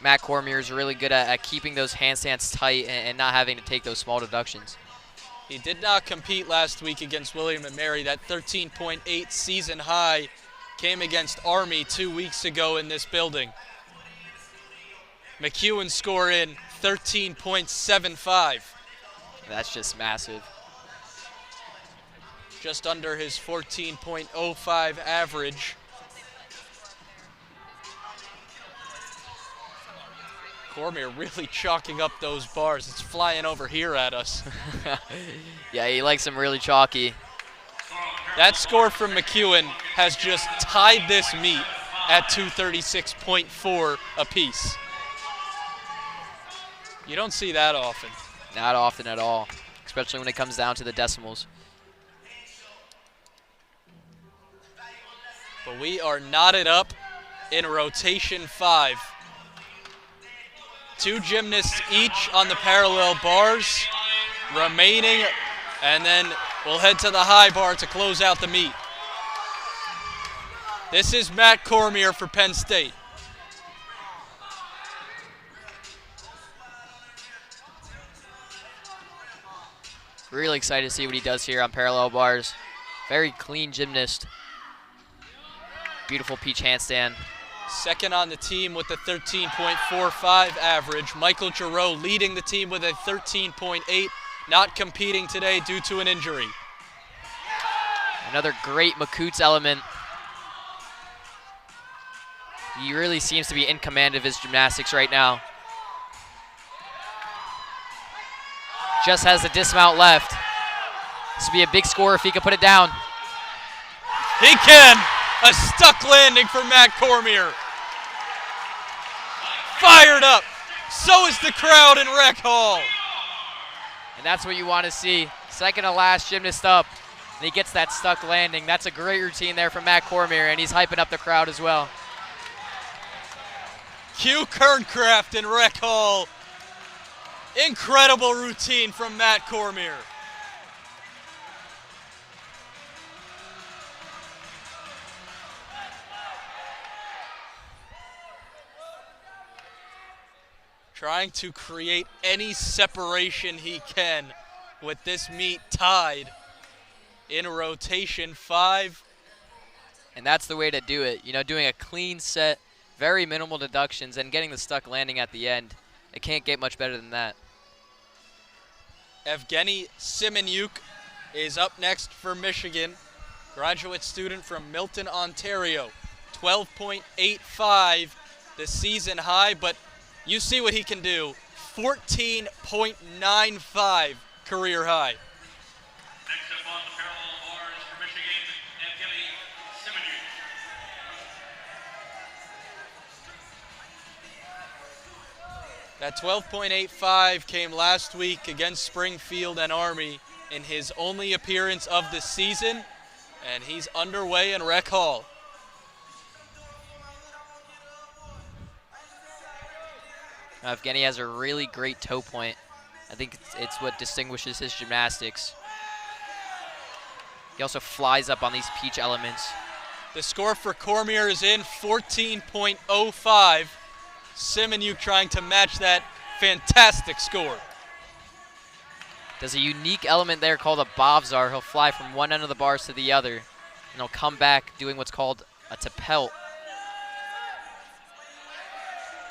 Matt Cormier is really good at keeping those handstands tight and not having to take those small deductions. He did not compete last week against William and Mary. That 13.8 season high came against Army 2 weeks ago in this building. McEwen score in 13.75. That's just massive. Just under his 14.05 average. Cormier really chalking up those bars. It's flying over here at us. Yeah, he likes them really chalky. That score from McEwen has just tied this meet at 236.4 apiece. You don't see that often. Not often at all, especially when it comes down to the decimals. But we are knotted up in rotation 5. 2 gymnasts each on the parallel bars remaining, and then we'll head to the high bar to close out the meet. This is Matt Cormier for Penn State. Really excited to see what he does here on parallel bars. Very clean gymnast. Beautiful peach handstand. Second on the team with a 13.45 average. Michael Giroux leading the team with a 13.8, not competing today due to an injury. Another great Makut's element. He really seems to be in command of his gymnastics right now. Just has the dismount left. This would be a big score if he could put it down. He can! A stuck landing for Matt Cormier. Fired up. So is the crowd in Rec Hall. And that's what you want to see. Second to last gymnast up. And he gets that stuck landing. That's a great routine there from Matt Cormier, and he's hyping up the crowd as well. Hugh Kerncraft in Rec Hall. Incredible routine from Matt Cormier. Trying to create any separation he can with this meet tied in rotation 5. And that's the way to do it. You know, doing a clean set, very minimal deductions, and getting the stuck landing at the end. It can't get much better than that. Evgeny Simonyuk is up next for Michigan. Graduate student from Milton, Ontario. 12.85, the season high, but you see what he can do. 14.95 career high. Next up on the parallel bars for Michigan, Evgeny Simonyuk. That 12.85 came last week against Springfield and Army in his only appearance of the season, and he's underway in Rec Hall. Evgeny has a really great toe point. I think it's what distinguishes his gymnastics. He also flies up on these peach elements. The score for Cormier is in 14.05. Simonyuk trying to match that fantastic score. Does a unique element there called a bovzar. He'll fly from one end of the bars to the other, and he'll come back doing what's called a tapelt.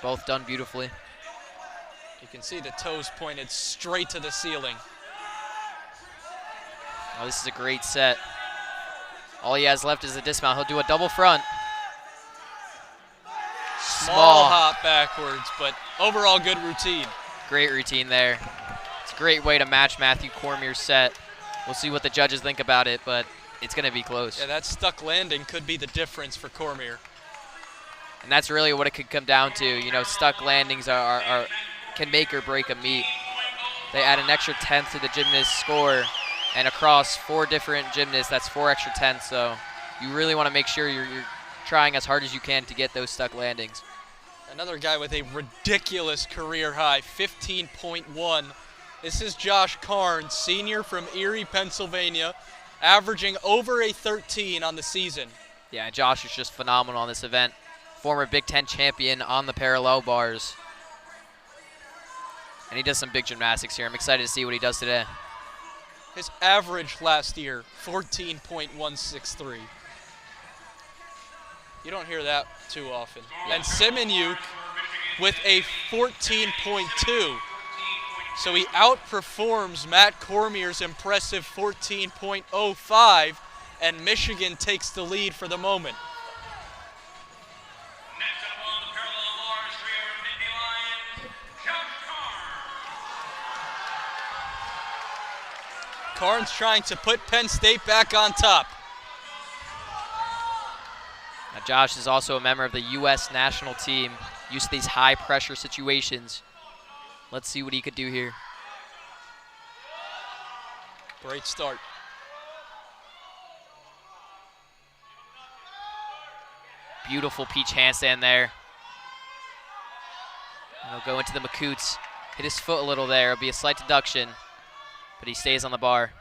Both done beautifully. You can see the toes pointed straight to the ceiling. Oh, this is a great set. All he has left is a dismount. He'll do a double front. Small hop backwards, but overall good routine. Great routine there. It's a great way to match Matthew Cormier's set. We'll see what the judges think about it, but it's going to be close. Yeah, that stuck landing could be the difference for Cormier. And that's really what it could come down to. You know, stuck landings can make or break a meet. They add an extra tenth to the gymnast's score, and across 4 different gymnasts, that's 4 extra tenths. So you really want to make sure you're trying as hard as you can to get those stuck landings. Another guy with a ridiculous career high, 15.1. This is Josh Carnes, senior from Erie, Pennsylvania, averaging over a 13 on the season. Yeah, Josh is just phenomenal on this event. Former Big Ten champion on the parallel bars. And he does some big gymnastics here. I'm excited to see what he does today. His average last year, 14.163. You don't hear that too often. And Simonyuk with a 14.2. So he outperforms Matt Cormier's impressive 14.05, and Michigan takes the lead for the moment. Next up on the parallel bars for your Nittany Lions, Josh Carnes. Carnes trying to put Penn State back on top. Now Josh is also a member of the U.S. national team, used to these high-pressure situations. Let's see what he could do here. Great start. Beautiful peach handstand there. And he'll go into the Makutes. Hit his foot a little there. It'll be a slight deduction, but he stays on the bar.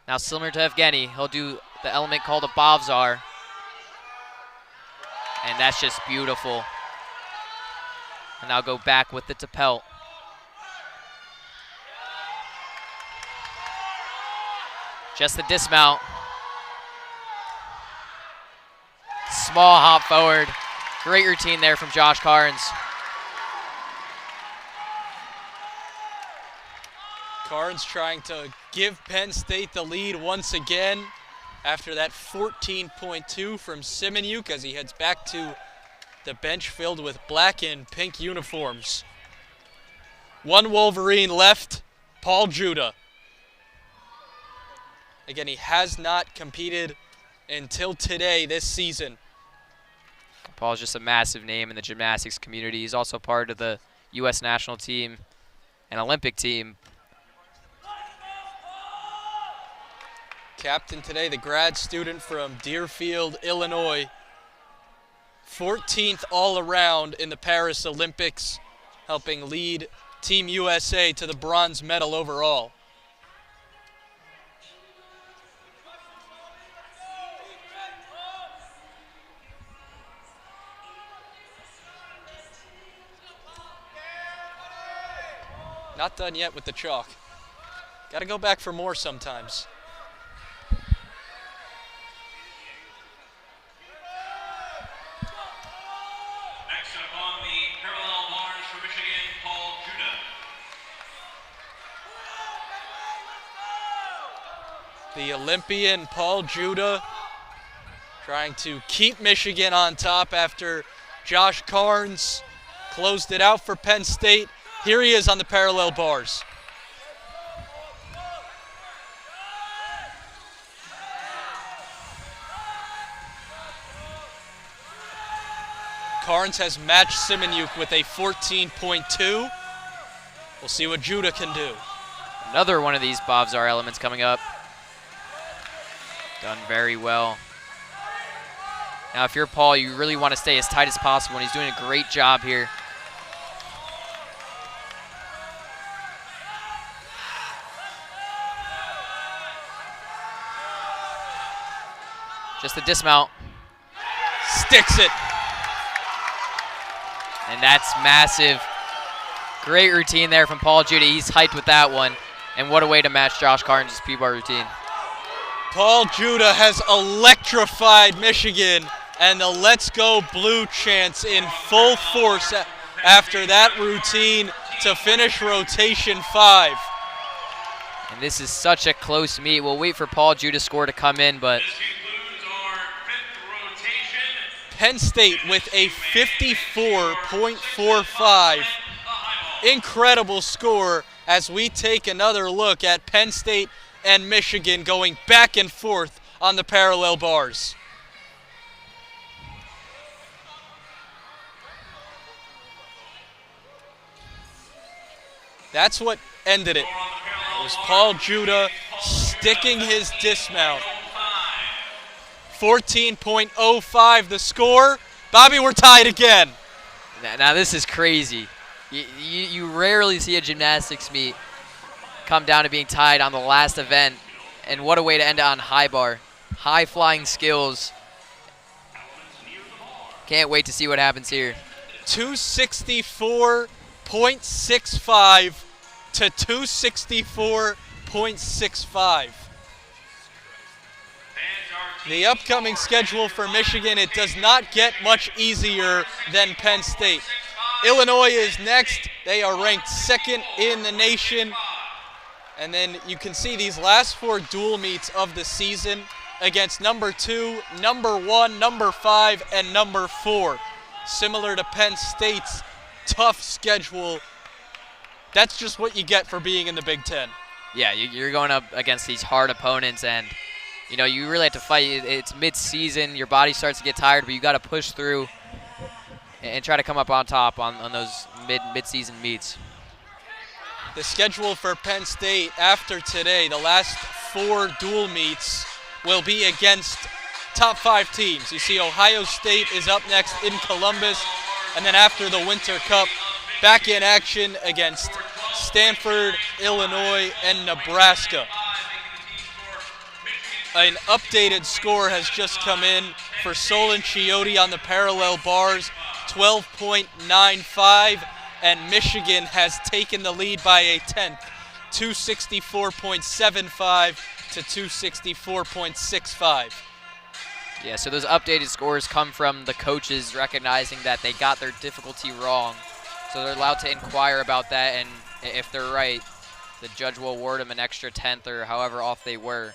Now similar to Evgeny, he'll do the element called a Bavzar. And that's just beautiful. And now go back with the Tapelt. Just the dismount. Small hop forward. Great routine there from Josh Carnes. Carnes trying to give Penn State the lead once again after that 14.2 from Simoniuk as he heads back to the bench filled with black and pink uniforms. One Wolverine left, Paul Judah. Again, he has not competed until today this season. Paul's just a massive name in the gymnastics community. He's also part of the U.S. national team and Olympic team. Captain today, the grad student from Deerfield, Illinois. 14th all around in the Paris Olympics, helping lead Team USA to the bronze medal overall. Not done yet with the chalk. Got to go back for more sometimes. Next up on the parallel bars for Michigan, Paul Judah. The Olympian Paul Judah trying to keep Michigan on top after Josh Carnes closed it out for Penn State. Here he is on the parallel bars. Carnes has matched Simoniuk with a 14.2. We'll see what Judah can do. Another one of these Bavzar elements coming up. Done very well. Now, if you're Paul, you really want to stay as tight as possible, and he's doing a great job here. Just the dismount. Sticks it. And that's massive. Great routine there from Paul Judah. He's hyped with that one. And what a way to match Josh Carnes' P-bar routine. Paul Judah has electrified Michigan, and the Let's Go Blue chants in full force after that routine to finish rotation 5. And this is such a close meet. We'll wait for Paul Judah's score to come in, but This concludes our 5th rotation. Penn State with a 54.45. Incredible score as we take another look at Penn State and Michigan going back and forth on the parallel bars. That's what ended it. It was Paul Judah sticking his dismount. 14.05 the score. Bobby, we're tied again. now this is crazy. You rarely see a gymnastics meet come down to being tied on the last event, and what a way to end it on high bar. High flying skills. Can't wait to see what happens here. 264.65 to 264.65. The upcoming schedule for Michigan, it does not get much easier than Penn State. Illinois is next. They are ranked 2nd in the nation. And then you can see these last 4 dual meets of the season against number 2, number 1, number 5, and number 4. Similar to Penn State's tough schedule. That's just what you get for being in the Big Ten. Yeah, you're going up against these hard opponents, and you know you really have to fight. It's mid-season. Your body starts to get tired, but you got to push through and try to come up on top on those mid-season meets. The schedule for Penn State after today, the last 4 dual meets will be against top 5 teams. You see Ohio State is up next in Columbus, and then after the Winter Cup, back in action against Stanford, Illinois, and Nebraska. An updated score has just come in for Solon Chiotti on the parallel bars, 12.95, and Michigan has taken the lead by a tenth, 264.75 to 264.65. Yeah, so those updated scores come from the coaches recognizing that they got their difficulty wrong. So they're allowed to inquire about that, and if they're right, the judge will award them an extra tenth or however off they were.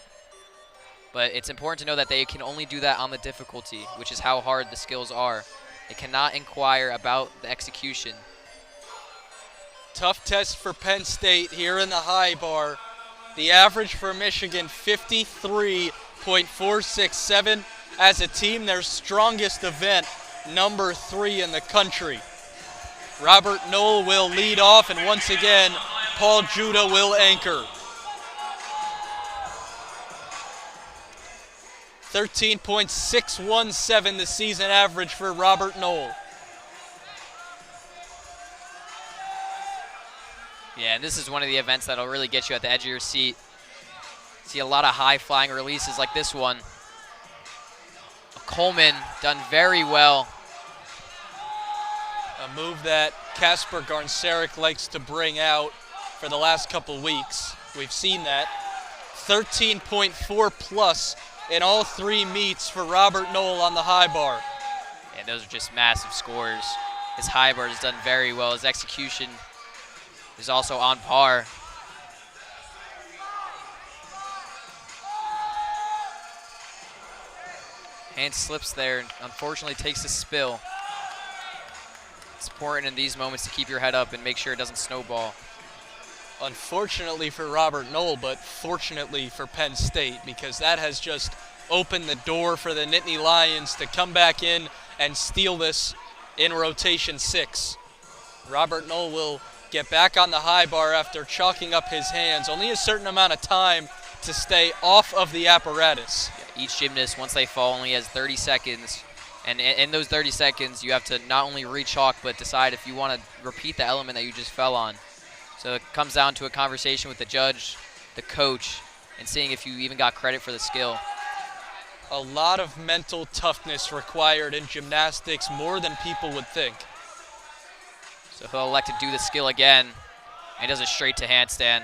But it's important to know that they can only do that on the difficulty, which is how hard the skills are. They cannot inquire about the execution. Tough test for Penn State here in the high bar. The average for Michigan, 53.467. As a team, their strongest event, number 3 in the country. Robert Knoll will lead off, and once again, Paul Judah will anchor. 13.617 the season average for Robert Knoll. Yeah, and this is one of the events that'll really get you at the edge of your seat. See a lot of high-flying releases like this one. Coleman done very well. A move that Kasper Garnseric likes to bring out for the last couple weeks. We've seen that. 13.4 plus in all 3 meets for Robert Knoll on the high bar. Yeah, those are just massive scores. His high bar has done very well. His execution is also on par. Hand slips there and unfortunately takes a spill. It's important in these moments to keep your head up and make sure it doesn't snowball. Unfortunately for Robert Knoll, but fortunately for Penn State, because that has just opened the door for the Nittany Lions to come back in and steal this in rotation 6. Robert Knoll will get back on the high bar after chalking up his hands. Only a certain amount of time to stay off of the apparatus. Yeah, each gymnast, once they fall, only has 30 seconds. And in those 30 seconds, you have to not only re-chalk, but decide if you want to repeat the element that you just fell on. So it comes down to a conversation with the judge, the coach, and seeing if you even got credit for the skill. A lot of mental toughness required in gymnastics, more than people would think. So he'll elect to do the skill again, and does a straight to handstand.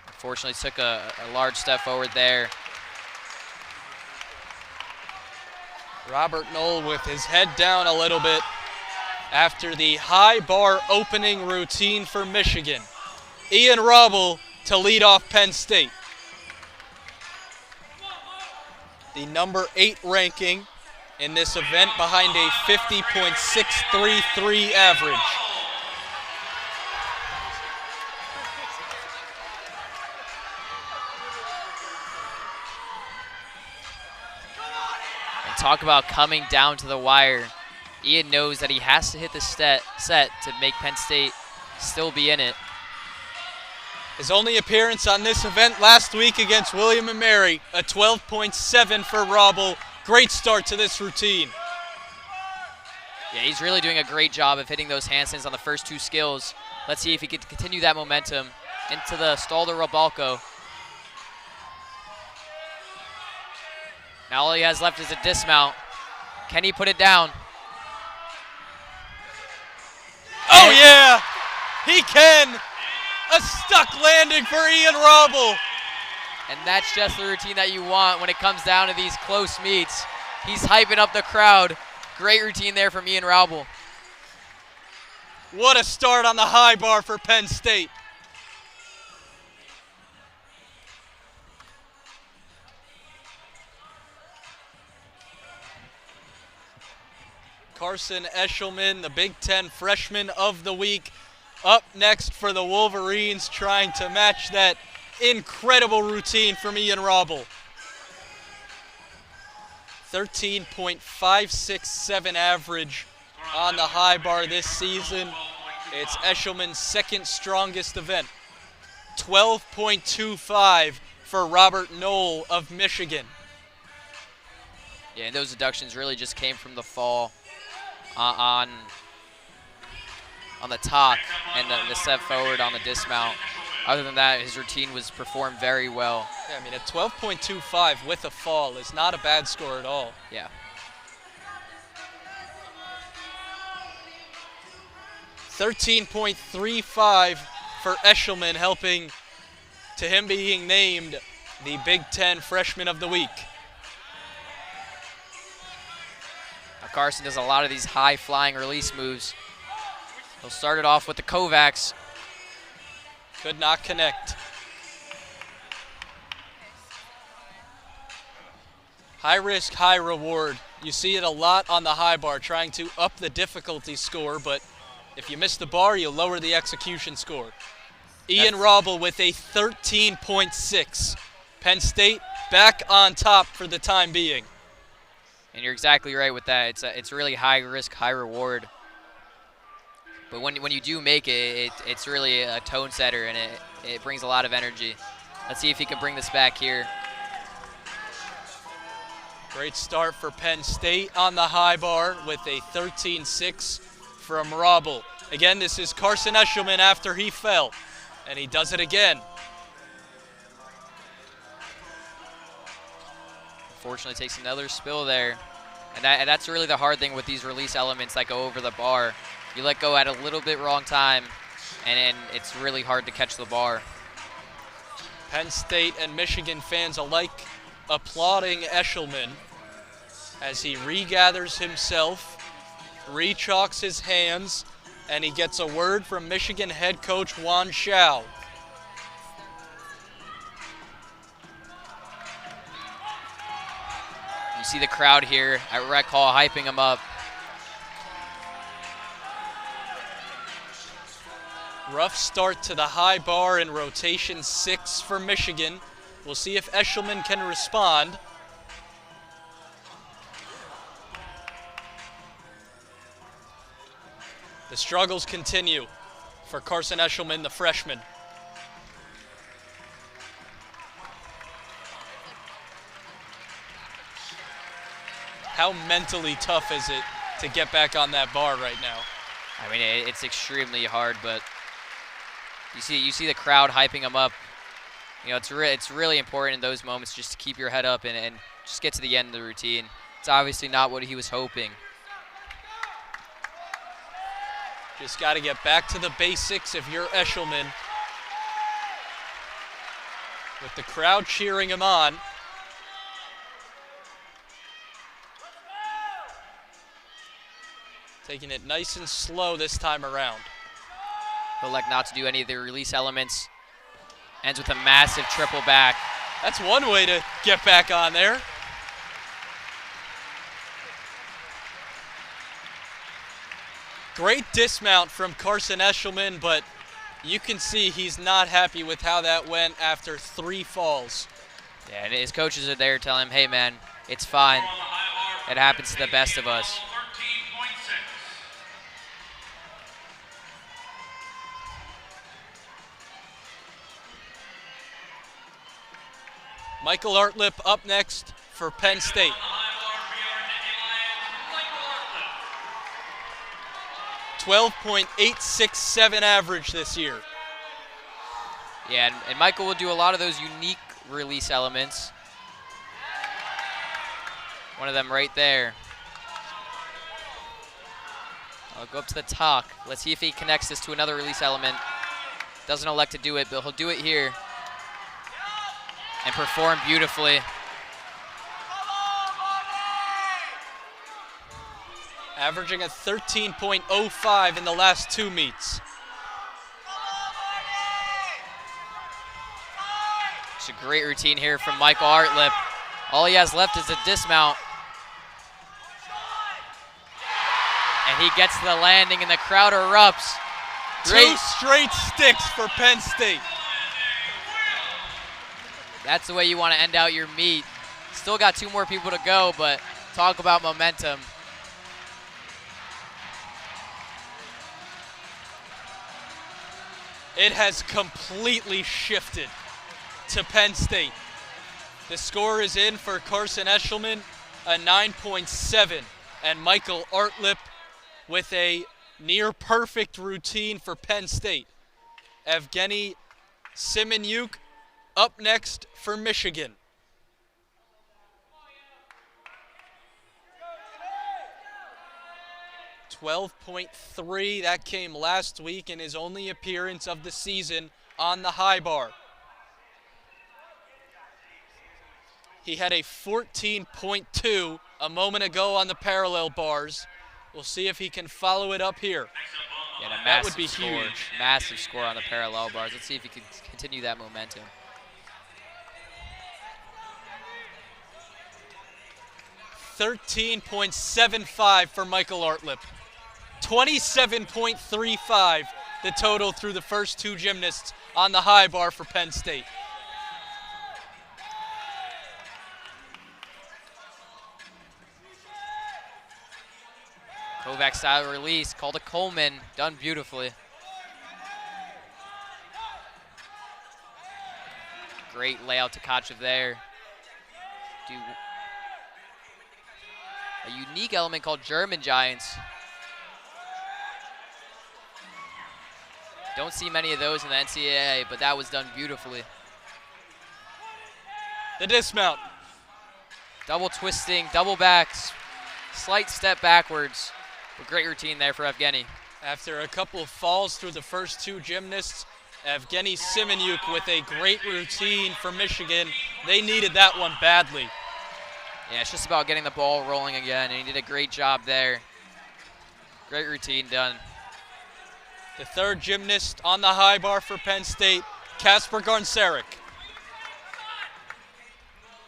Unfortunately, took a large step forward there. Robert Knoll with his head down a little bit after the high bar opening routine for Michigan. Ian Robel to lead off Penn State. The number 8 ranking in this event behind a 50.633 average. Talk about coming down to the wire. Ian knows that he has to hit the set to make Penn State still be in it. His only appearance on this event last week against William & Mary, a 12.7 for Robel. Great start to this routine. Yeah, he's really doing a great job of hitting those handstands on the first 2 skills. Let's see if he can continue that momentum into the Stalder Robalco. Now all he has left is a dismount. Can he put it down? Oh yeah, he can. A stuck landing for Ian Robel. And that's just the routine that you want when it comes down to these close meets. He's hyping up the crowd. Great routine there from Ian Robel. What a start on the high bar for Penn State. Carson Eshelman, the Big Ten Freshman of the Week, up next for the Wolverines, trying to match that incredible routine from Ian Robel. 13.567 average on the high bar this season. It's Eshelman's second strongest event. 12.25 for Robert Knoll of Michigan. Yeah, and those deductions really just came from the fall on the talk and the step forward on the dismount. Other than that, his routine was performed very well. Yeah, I mean, a 12.25 with a fall is not a bad score at all. Yeah. 13.35 for Eshelman, helping to him being named the Big Ten Freshman of the Week. Now Carson does a lot of these high-flying release moves. He'll start it off with the Kovacs. Could not connect. High risk, high reward. You see it a lot on the high bar, trying to up the difficulty score, but if you miss the bar, you lower the execution score. Ian Robel with a 13.6. Penn State back on top for the time being. And you're exactly right with that. It's really high risk, high reward. But when you do make it, it's really a tone setter, and it brings a lot of energy. Let's see if he can bring this back here. Great start for Penn State on the high bar with a 13.6 from Robel. Again, this is Carson Eshelman after he fell, and he does it again. Unfortunately, takes another spill there. And that's really the hard thing with these release elements that go over the bar. You let go at a little bit wrong time, and it's really hard to catch the bar. Penn State and Michigan fans alike applauding Eshelman as he regathers himself, re-chalks his hands, and he gets a word from Michigan head coach Juan Shao. You see the crowd here at Rec Hall hyping him up. Rough start to the high bar in rotation 6 for Michigan. We'll see if Eshelman can respond. The struggles continue for Carson Eshelman, the freshman. How mentally tough is it to get back on that bar right now? I mean, it's extremely hard, but you see the crowd hyping him up. You know, it's really important in those moments just to keep your head up and just get to the end of the routine. It's obviously not what he was hoping. Just got to get back to the basics if you're Eshelman. With the crowd cheering him on. Taking it nice and slow this time around. He'll elect not to do any of the release elements. Ends with a massive triple back. That's one way to get back on there. Great dismount from Carson Eshelman, but you can see he's not happy with how that went after 3 falls. Yeah, and his coaches are there telling him, hey man, it's fine. It happens to the best of us. Michael Artlip up next for Penn State. .867 average this year. Yeah, and Michael will do a lot of those unique release elements. One of them right there. I'll go up to the talk. Let's see if he connects this to another release element. Doesn't elect to do it, but he'll do it here. And perform beautifully. Averaging a 13.05 in the last 2 meets. It's a great routine here from Michael Artlip. All he has left is a dismount. And he gets to the landing and the crowd erupts. Great. 2 straight sticks for Penn State. That's the way you want to end out your meet. Still got 2 more people to go, but talk about momentum. It has completely shifted to Penn State. The score is in for Carson Eshelman, a 9.7, and Michael Artlip with a near-perfect routine for Penn State. Evgeny Simenyuk up next for Michigan. .3, that came last week in his only appearance of the season on the high bar. He had a 14.2 a moment ago on the parallel bars. We'll see if he can follow it up here. Yeah, and a That would massive be score. huge. Massive score on the parallel bars. Let's see if he can continue that momentum. $13.75 for Michael Artlip. 27.35 the total through the first two gymnasts on the high bar for Penn State. Kovac style release, called a Coleman, done beautifully. Great layout to Tkachev there. A unique element called German Giants. Don't see many of those in the NCAA, but that was done beautifully. The dismount. Double twisting, double backs, slight step backwards. A great routine there for Evgeny. After a couple of falls through the first two gymnasts, Evgeny Simenyuk with a great routine for Michigan. They needed that one badly. Yeah, it's just about getting the ball rolling again, and he did a great job there. Great routine done. The third gymnast on the high bar for Penn State, Kasper Garncerik.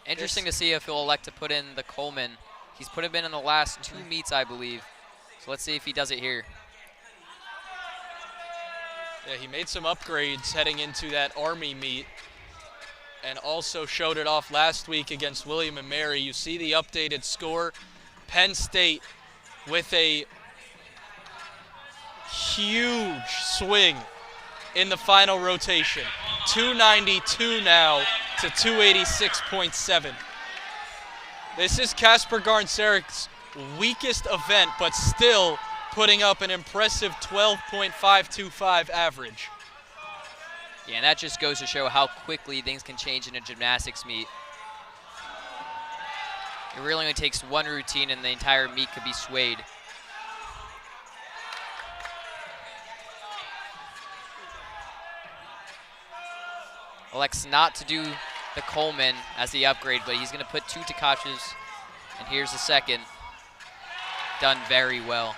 Interesting to see if he'll elect to put in the Coleman. He's put him in the last two meets, I believe. So let's see if he does it here. Yeah, he made some upgrades heading into that Army meet and also showed it off last week against William & Mary. You see the updated score. Penn State with a huge swing in the final rotation. 292 now to 286.7. This is Kasper Garncerik's weakest event, but still putting up an impressive 12.525 average. Yeah, and that just goes to show how quickly things can change in a gymnastics meet. It really only takes one routine and the entire meet could be swayed. Elects not to do the Coleman as the upgrade, but he's going to put two Tkachevs, and here's the second. Done very well.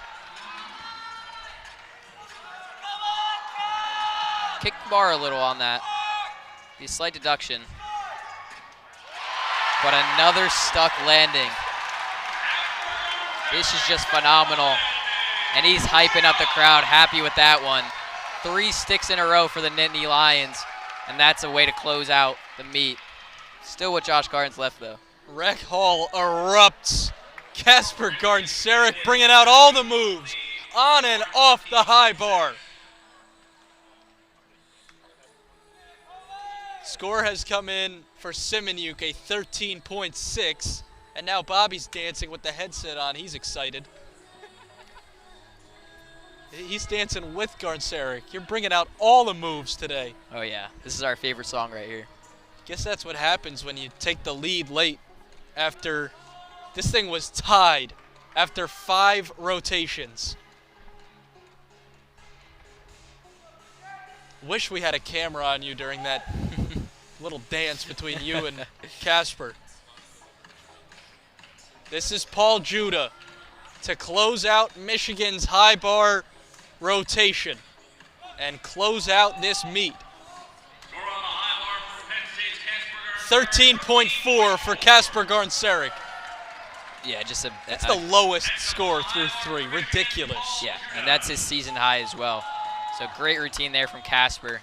Kick the bar a little on that. Be a slight deduction. But another stuck landing. This is just phenomenal. And he's hyping up the crowd, happy with that one. 3 sticks in a row for the Nittany Lions. And that's a way to close out the meet. Still with Josh Gardens left, though. Rec Hall erupts. Kasper Garncerik bringing out all the moves on and off the high bar. Score has come in for Simenyuk, a 13.6. And now Bobby's dancing with the headset on. He's excited. He's dancing with Garncerik. You're bringing out all the moves today. Oh, yeah. This is our favorite song right here. Guess that's what happens when you take the lead late after this thing was tied after 5 rotations. Wish we had a camera on you during that little dance between you and Kasper. This is Paul Judah to close out Michigan's high bar rotation and close out this meet. 13.4 for Kasper Garncerik. Yeah, just That's the lowest score through 3. Ridiculous. Yeah, and that's his season high as well. So great routine there from Kasper.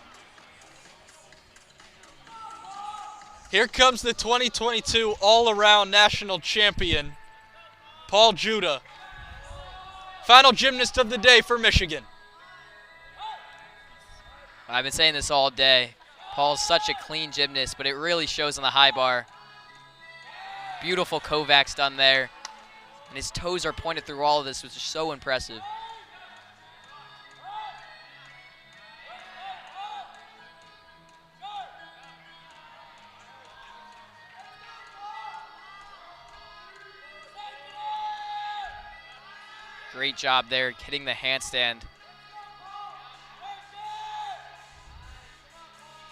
Here comes the 2022 all-around national champion, Paul Judah. Final gymnast of the day for Michigan. I've been saying this all day. Paul's such a clean gymnast, but it really shows on the high bar. Beautiful Kovacs done there. And his toes are pointed through all of this, which is so impressive. Great job there, hitting the handstand.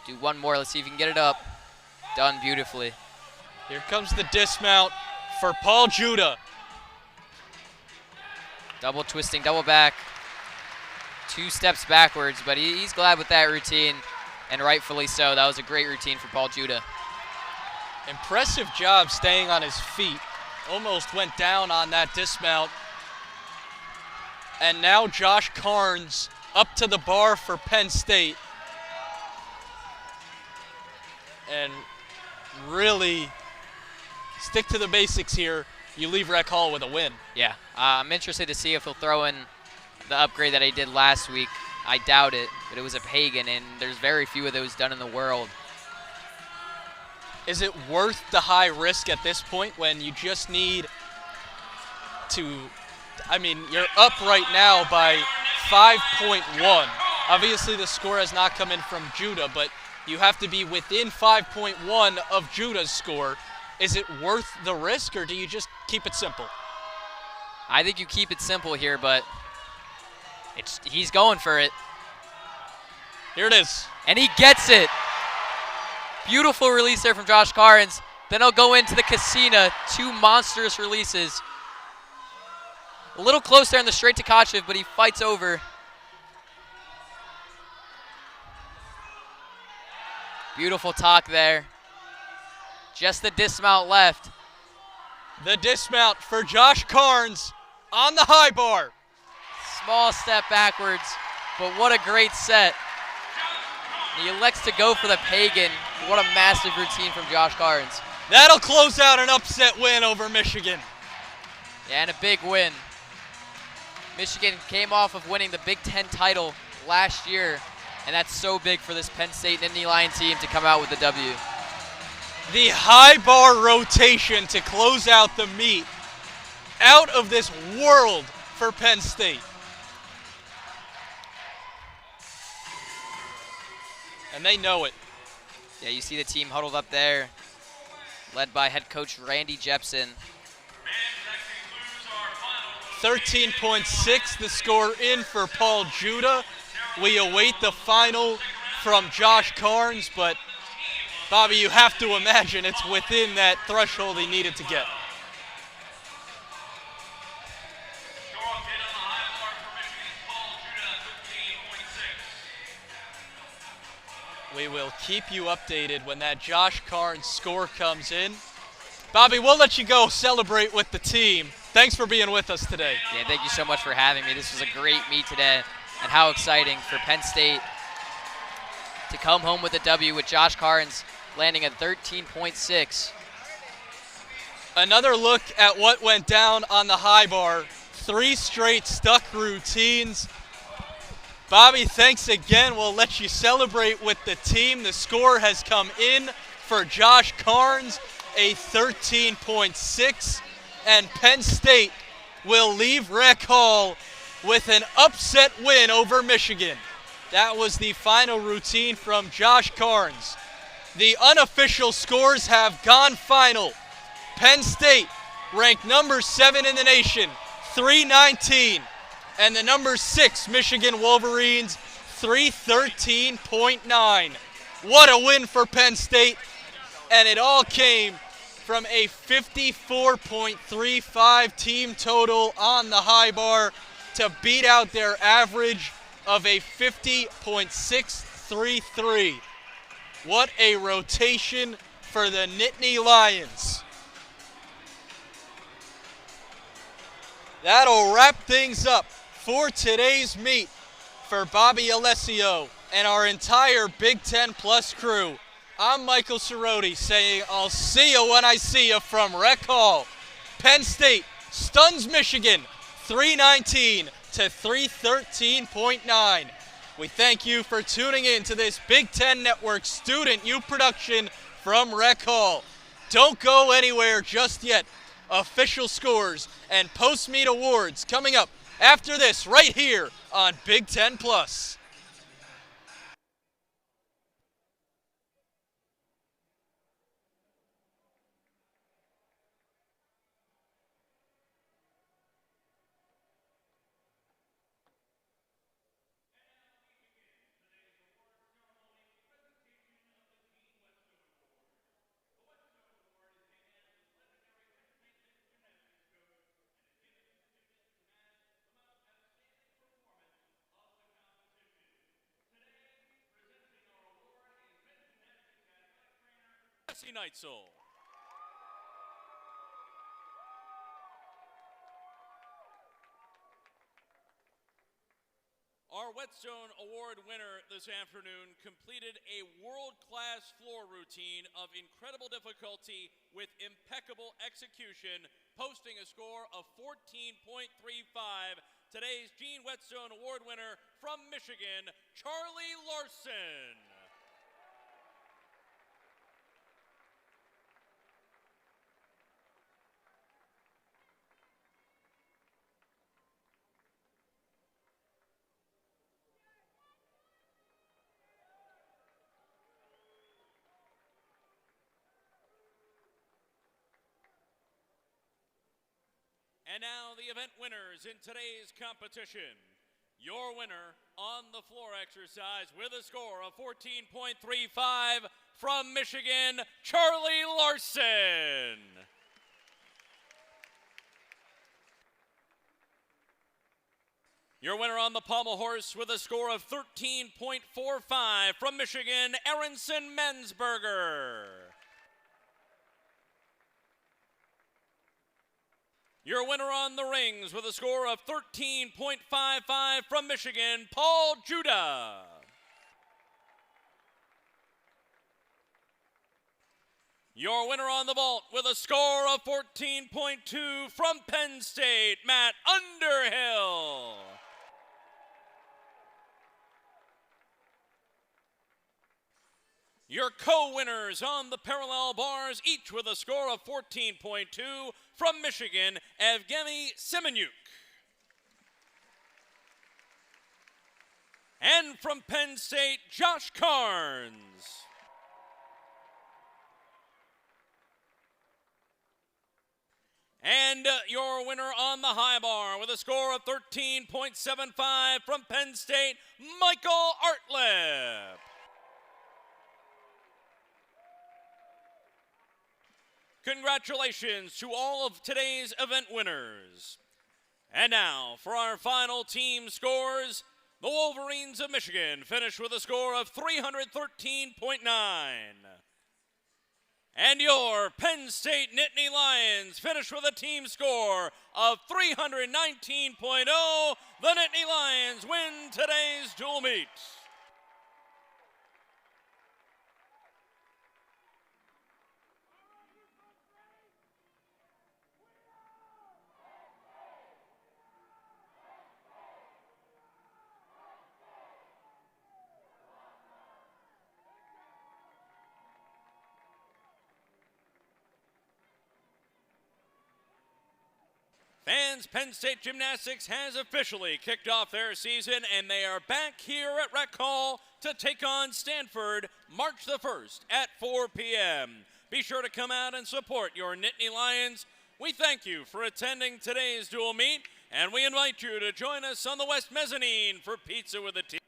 Do one more, let's see if you can get it up. Done beautifully. Here comes the dismount for Paul Judah. Double twisting, double back. 2 steps backwards, but he's glad with that routine, and rightfully so. That was a great routine for Paul Judah. Impressive job staying on his feet. Almost went down on that dismount. And now Josh Carnes up to the bar for Penn State. And really stick to the basics here. You leave Rec Hall with a win. Yeah, I'm interested to see if he'll throw in the upgrade that he did last week. I doubt it, but it was a pagan, and there's very few of those done in the world. Is it worth the high risk at this point when you just need to, I mean, you're up right now by 5.1. Obviously the score has not come in from Judah, but you have to be within 5.1 of Judah's score. Is it worth the risk, or do you just keep it simple? I think you keep it simple here, but he's going for it. Here it is. And he gets it. Beautiful release there from Josh Carnes. Then he'll go into the Casina. 2 monstrous releases. A little close there on the straight to Tkachev, but he fights over. Beautiful talk there. Just the dismount left. The dismount for Josh Carnes on the high bar. Small step backwards, but what a great set. He elects to go for the pagan. What a massive routine from Josh Carnes. That'll close out an upset win over Michigan. Yeah, and a big win. Michigan came off of winning the Big Ten title last year, and that's so big for this Penn State Nittany Lion team to come out with the W. The high bar rotation to close out the meet. Out of this world for Penn State. And they know it. Yeah, you see the team huddled up there, led by head coach Randy Jepson. 13.6 the score in for Paul Judah. We await the final from Josh Carnes, but Bobby, you have to imagine it's within that threshold he needed to get. We will keep you updated when that Josh Carnes score comes in. Bobby, we'll let you go celebrate with the team. Thanks for being with us today. Yeah, thank you so much for having me. This was a great meet today, and how exciting for Penn State to come home with a W with Josh Carnes landing at 13.6. Another look at what went down on the high bar. 3 straight stuck routines. Bobby, thanks again. We'll let you celebrate with the team. The score has come in for Josh Carnes, a 13.6, and Penn State will leave Rec Hall with an upset win over Michigan. That was the final routine from Josh Carnes. The unofficial scores have gone final. Penn State ranked number 7 in the nation, 319. And the number 6 Michigan Wolverines, 313.9. What a win for Penn State. And it all came from a 54.35 team total on the high bar to beat out their average of a 50.633. What a rotation for the Nittany Lions. That'll wrap things up for today's meet. For Bobby Alessio and our entire Big Ten Plus crew, I'm Michael Cerroti saying I'll see you when I see you from Rec Hall. Penn State stuns Michigan 319 to 313.9. We thank you for tuning in to this Big Ten Network Student Youth production from Rec Hall. Don't go anywhere just yet. Official scores and post-meet awards coming up after this right here on Big Ten Plus. Neitzel. Our Whetstone Award winner this afternoon completed a world-class floor routine of incredible difficulty with impeccable execution, posting a score of 14.35. Today's Gene Whetstone Award winner from Michigan, Charlie Larson. And now the event winners in today's competition. Your winner on the floor exercise with a score of 14.35 from Michigan, Charlie Larson. Your winner on the pommel horse with a score of 13.45 from Michigan, Aronson Mensberger. Your winner on the rings with a score of 13.55 from Michigan, Paul Judah. Your winner on the vault with a score of 14.2 from Penn State, Matt Underhill. Your co-winners on the parallel bars, each with a score of 14.2 from Michigan, Evgeny Semenyuk. And from Penn State, Josh Carnes. And your winner on the high bar with a score of 13.75 from Penn State, Michael Artlip. Congratulations to all of today's event winners. And now for our final team scores, the Wolverines of Michigan finished with a score of 313.9. And your Penn State Nittany Lions finished with a team score of 319.0. The Nittany Lions win today's dual meet. Fans, Penn State Gymnastics has officially kicked off their season, and they are back here at Rec Hall to take on Stanford March the 1st at 4 p.m. Be sure to come out and support your Nittany Lions. We thank you for attending today's dual meet, and we invite you to join us on the West Mezzanine for Pizza with a T.